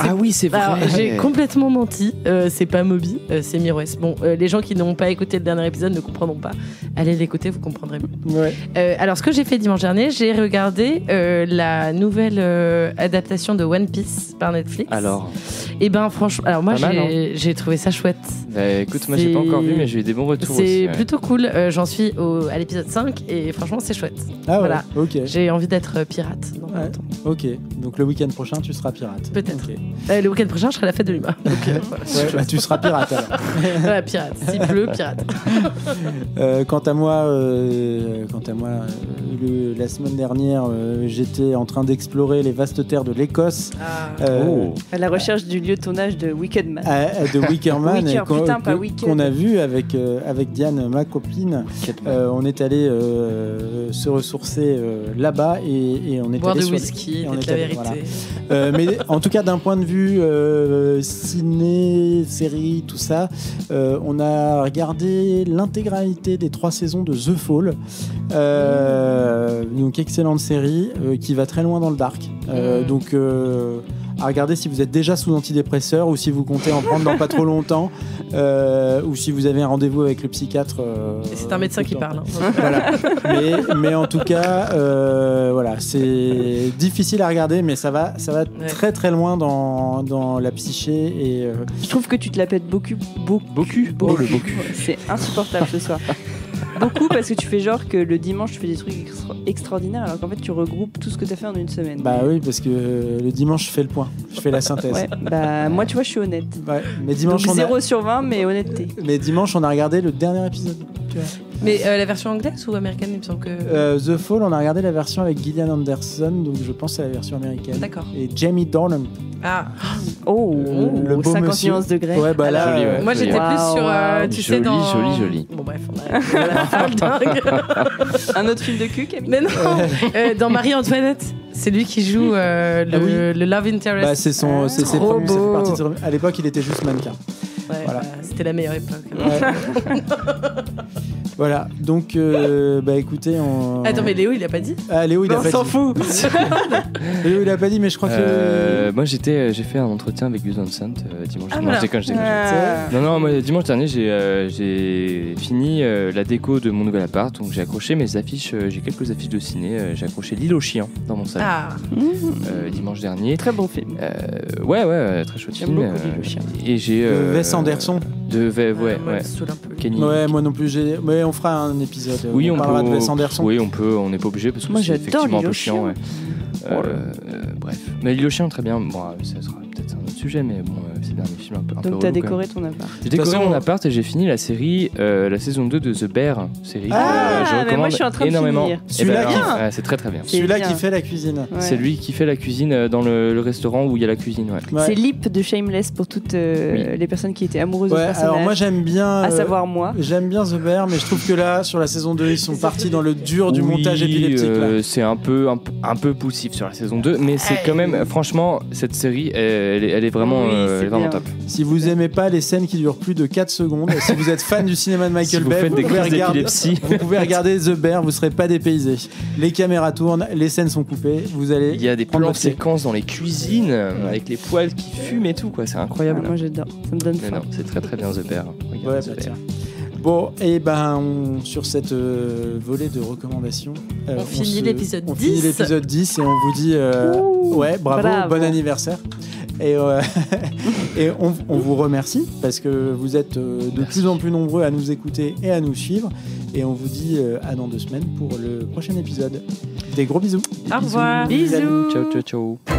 Ah oui, c'est vrai. Alors, j'ai complètement menti. C'est pas Moby, c'est Mirwes. Bon, les gens qui n'ont pas écouté le dernier épisode ne comprendront pas. Allez l'écouter, vous comprendrez mieux. Ouais. Alors, ce que j'ai fait dimanche dernier, j'ai regardé la nouvelle adaptation de One Piece par Netflix. Alors. Et ben franchement, alors moi j'ai trouvé ça chouette. Bah, écoute, moi j'ai pas encore vu, mais j'ai eu des bons retours aussi. C'est plutôt cool. J'en suis à l'épisode 5 et franchement c'est chouette. Ah voilà. Ouais, ok. J'ai envie d'être pirate dans pas longtemps. Ok, donc le week-end prochain tu seras pirate. Peut-être. Okay. Le week-end prochain je serai à la fête de l'humain. Donc, voilà. Ouais, tu seras pirate alors. Ouais, pirate. S'il pleut, pirate. Quant à moi, la semaine dernière, j'étais en train d'explorer les vastes terres de l'Écosse. À la recherche du lieu de tournage de Wicked Man. De Wicker Man, qu'on a vu avec Diane, ma copine. On est allé se ressourcer là-bas et on est boire allé du whisky, c'est la vérité. Voilà. Mais en tout cas, d'un point de vue ciné, série, tout ça, on a regardé l'intégralité des 3 saisons de The Fall. Donc excellente série qui va très loin dans le dark. Donc à regarder si vous êtes déjà sous antidépresseur ou si vous comptez en prendre dans pas trop longtemps ou si vous avez un rendez-vous avec le psychiatre. Et c'est un médecin qui parle. Hein. Voilà. Mais en tout cas, voilà, c'est difficile à regarder, mais ça va très très loin dans la psyché et. Je trouve que tu te la pètes beaucoup. Oh, le beaucoup. C'est insupportable ce soir. Beaucoup parce que tu fais genre que le dimanche tu fais des trucs extraordinaires alors qu'en fait tu regroupes tout ce que tu as fait en une semaine. Bah oui, parce que le dimanche je fais le point, je fais la synthèse. Ouais, bah moi tu vois je suis honnête. Ouais, mais dimanche donc 0 sur 20 mais honnêteté. Mais dimanche on a regardé le dernier épisode. Tu vois. Mais la version anglaise ou américaine, il me semble que. The Fall, on a regardé la version avec Gillian Anderson, donc je pense c'est la version américaine. D'accord. Et Jamie Dornan. Ah. Le beau 50 monsieur. nuances degrés. Ouais, bah là, joli, ouais. Moi j'étais plus sur, tu sais, dans. Joli. Bon bref, on a dingue. Un autre film de cul, Camille. Mais non, dans Marie-Antoinette, c'est lui qui joue le Love Interest. Bah, c'est ses premiers, ça fait partie de ses... À l'époque, il était juste mannequin. Ouais, voilà. C'était la meilleure époque. Ouais. Voilà, donc bah écoutez, Attends, mais Léo il a pas dit. Ah, Léo il a pas dit. On s'en fout. Léo il a pas dit, mais je crois que. Moi j'ai fait un entretien avec Gus Van Sant dimanche. Voilà. Non, moi dimanche dernier j'ai fini la déco de mon nouvel appart, donc j'ai accroché mes affiches, j'ai quelques affiches de ciné, j'ai accroché L'île aux chiens dans mon salon. Dimanche dernier. Très bon film. Ouais, très chouette film. J'aime beaucoup L'île aux chiens. Et j'ai. Wes Anderson. Ouais. Kenny. Ouais, moi non plus. Mais on fera un épisode. Oui, on parlera de Wes Anderson. Oui, on peut. On n'est pas obligé parce que c'est effectivement un peu chiant. Ouais. Bref. Mais L'île aux chiens, très bien. Bon, ça sera peut-être un autre sujet, mais bon, c'est dernier film un peu Donc t'as décoré ton appart. J'ai décoré mon appart et j'ai fini la série, la saison 2 de The Bear, série que je recommande moi je suis en train énormément. de finir. Celui-là c'est très très bien. Celui-là qui fait la cuisine. Ouais. C'est lui qui fait la cuisine dans le restaurant où il y a la cuisine. Ouais. C'est Lip de Shameless pour toutes les personnes qui étaient amoureuses du personnage. Alors moi j'aime bien, à savoir moi. J'aime bien The Bear, mais je trouve que là sur la saison 2 ils sont partis dans le dur du montage épileptique. C'est un peu poussif sur la saison 2, mais c'est quand même, franchement, cette série elle est vraiment, elle est vraiment top. Si vous aimez pas les scènes qui durent plus de 4 secondes, si vous êtes fan du cinéma de Michael Bay, vous pouvez regarder The Bear, vous serez pas dépaysé. Les caméras tournent, les scènes sont coupées, vous allez. Il y a des plans de séquences dans les cuisines avec les poils qui fument et tout, quoi. C'est incroyable. Moi j'adore, ça me donne faim. Non, c'est très très bien The Bear. Ouais, bah tiens. Bon, et sur cette volée de recommandations, on finit l'épisode 10. On finit l'épisode 10 et on vous dit bravo, bon anniversaire. Et on vous remercie parce que vous êtes de plus en plus nombreux à nous écouter et à nous suivre. Et on vous dit à dans 2 semaines pour le prochain épisode. Des gros bisous. Au revoir. Bisous. Ciao, ciao, ciao.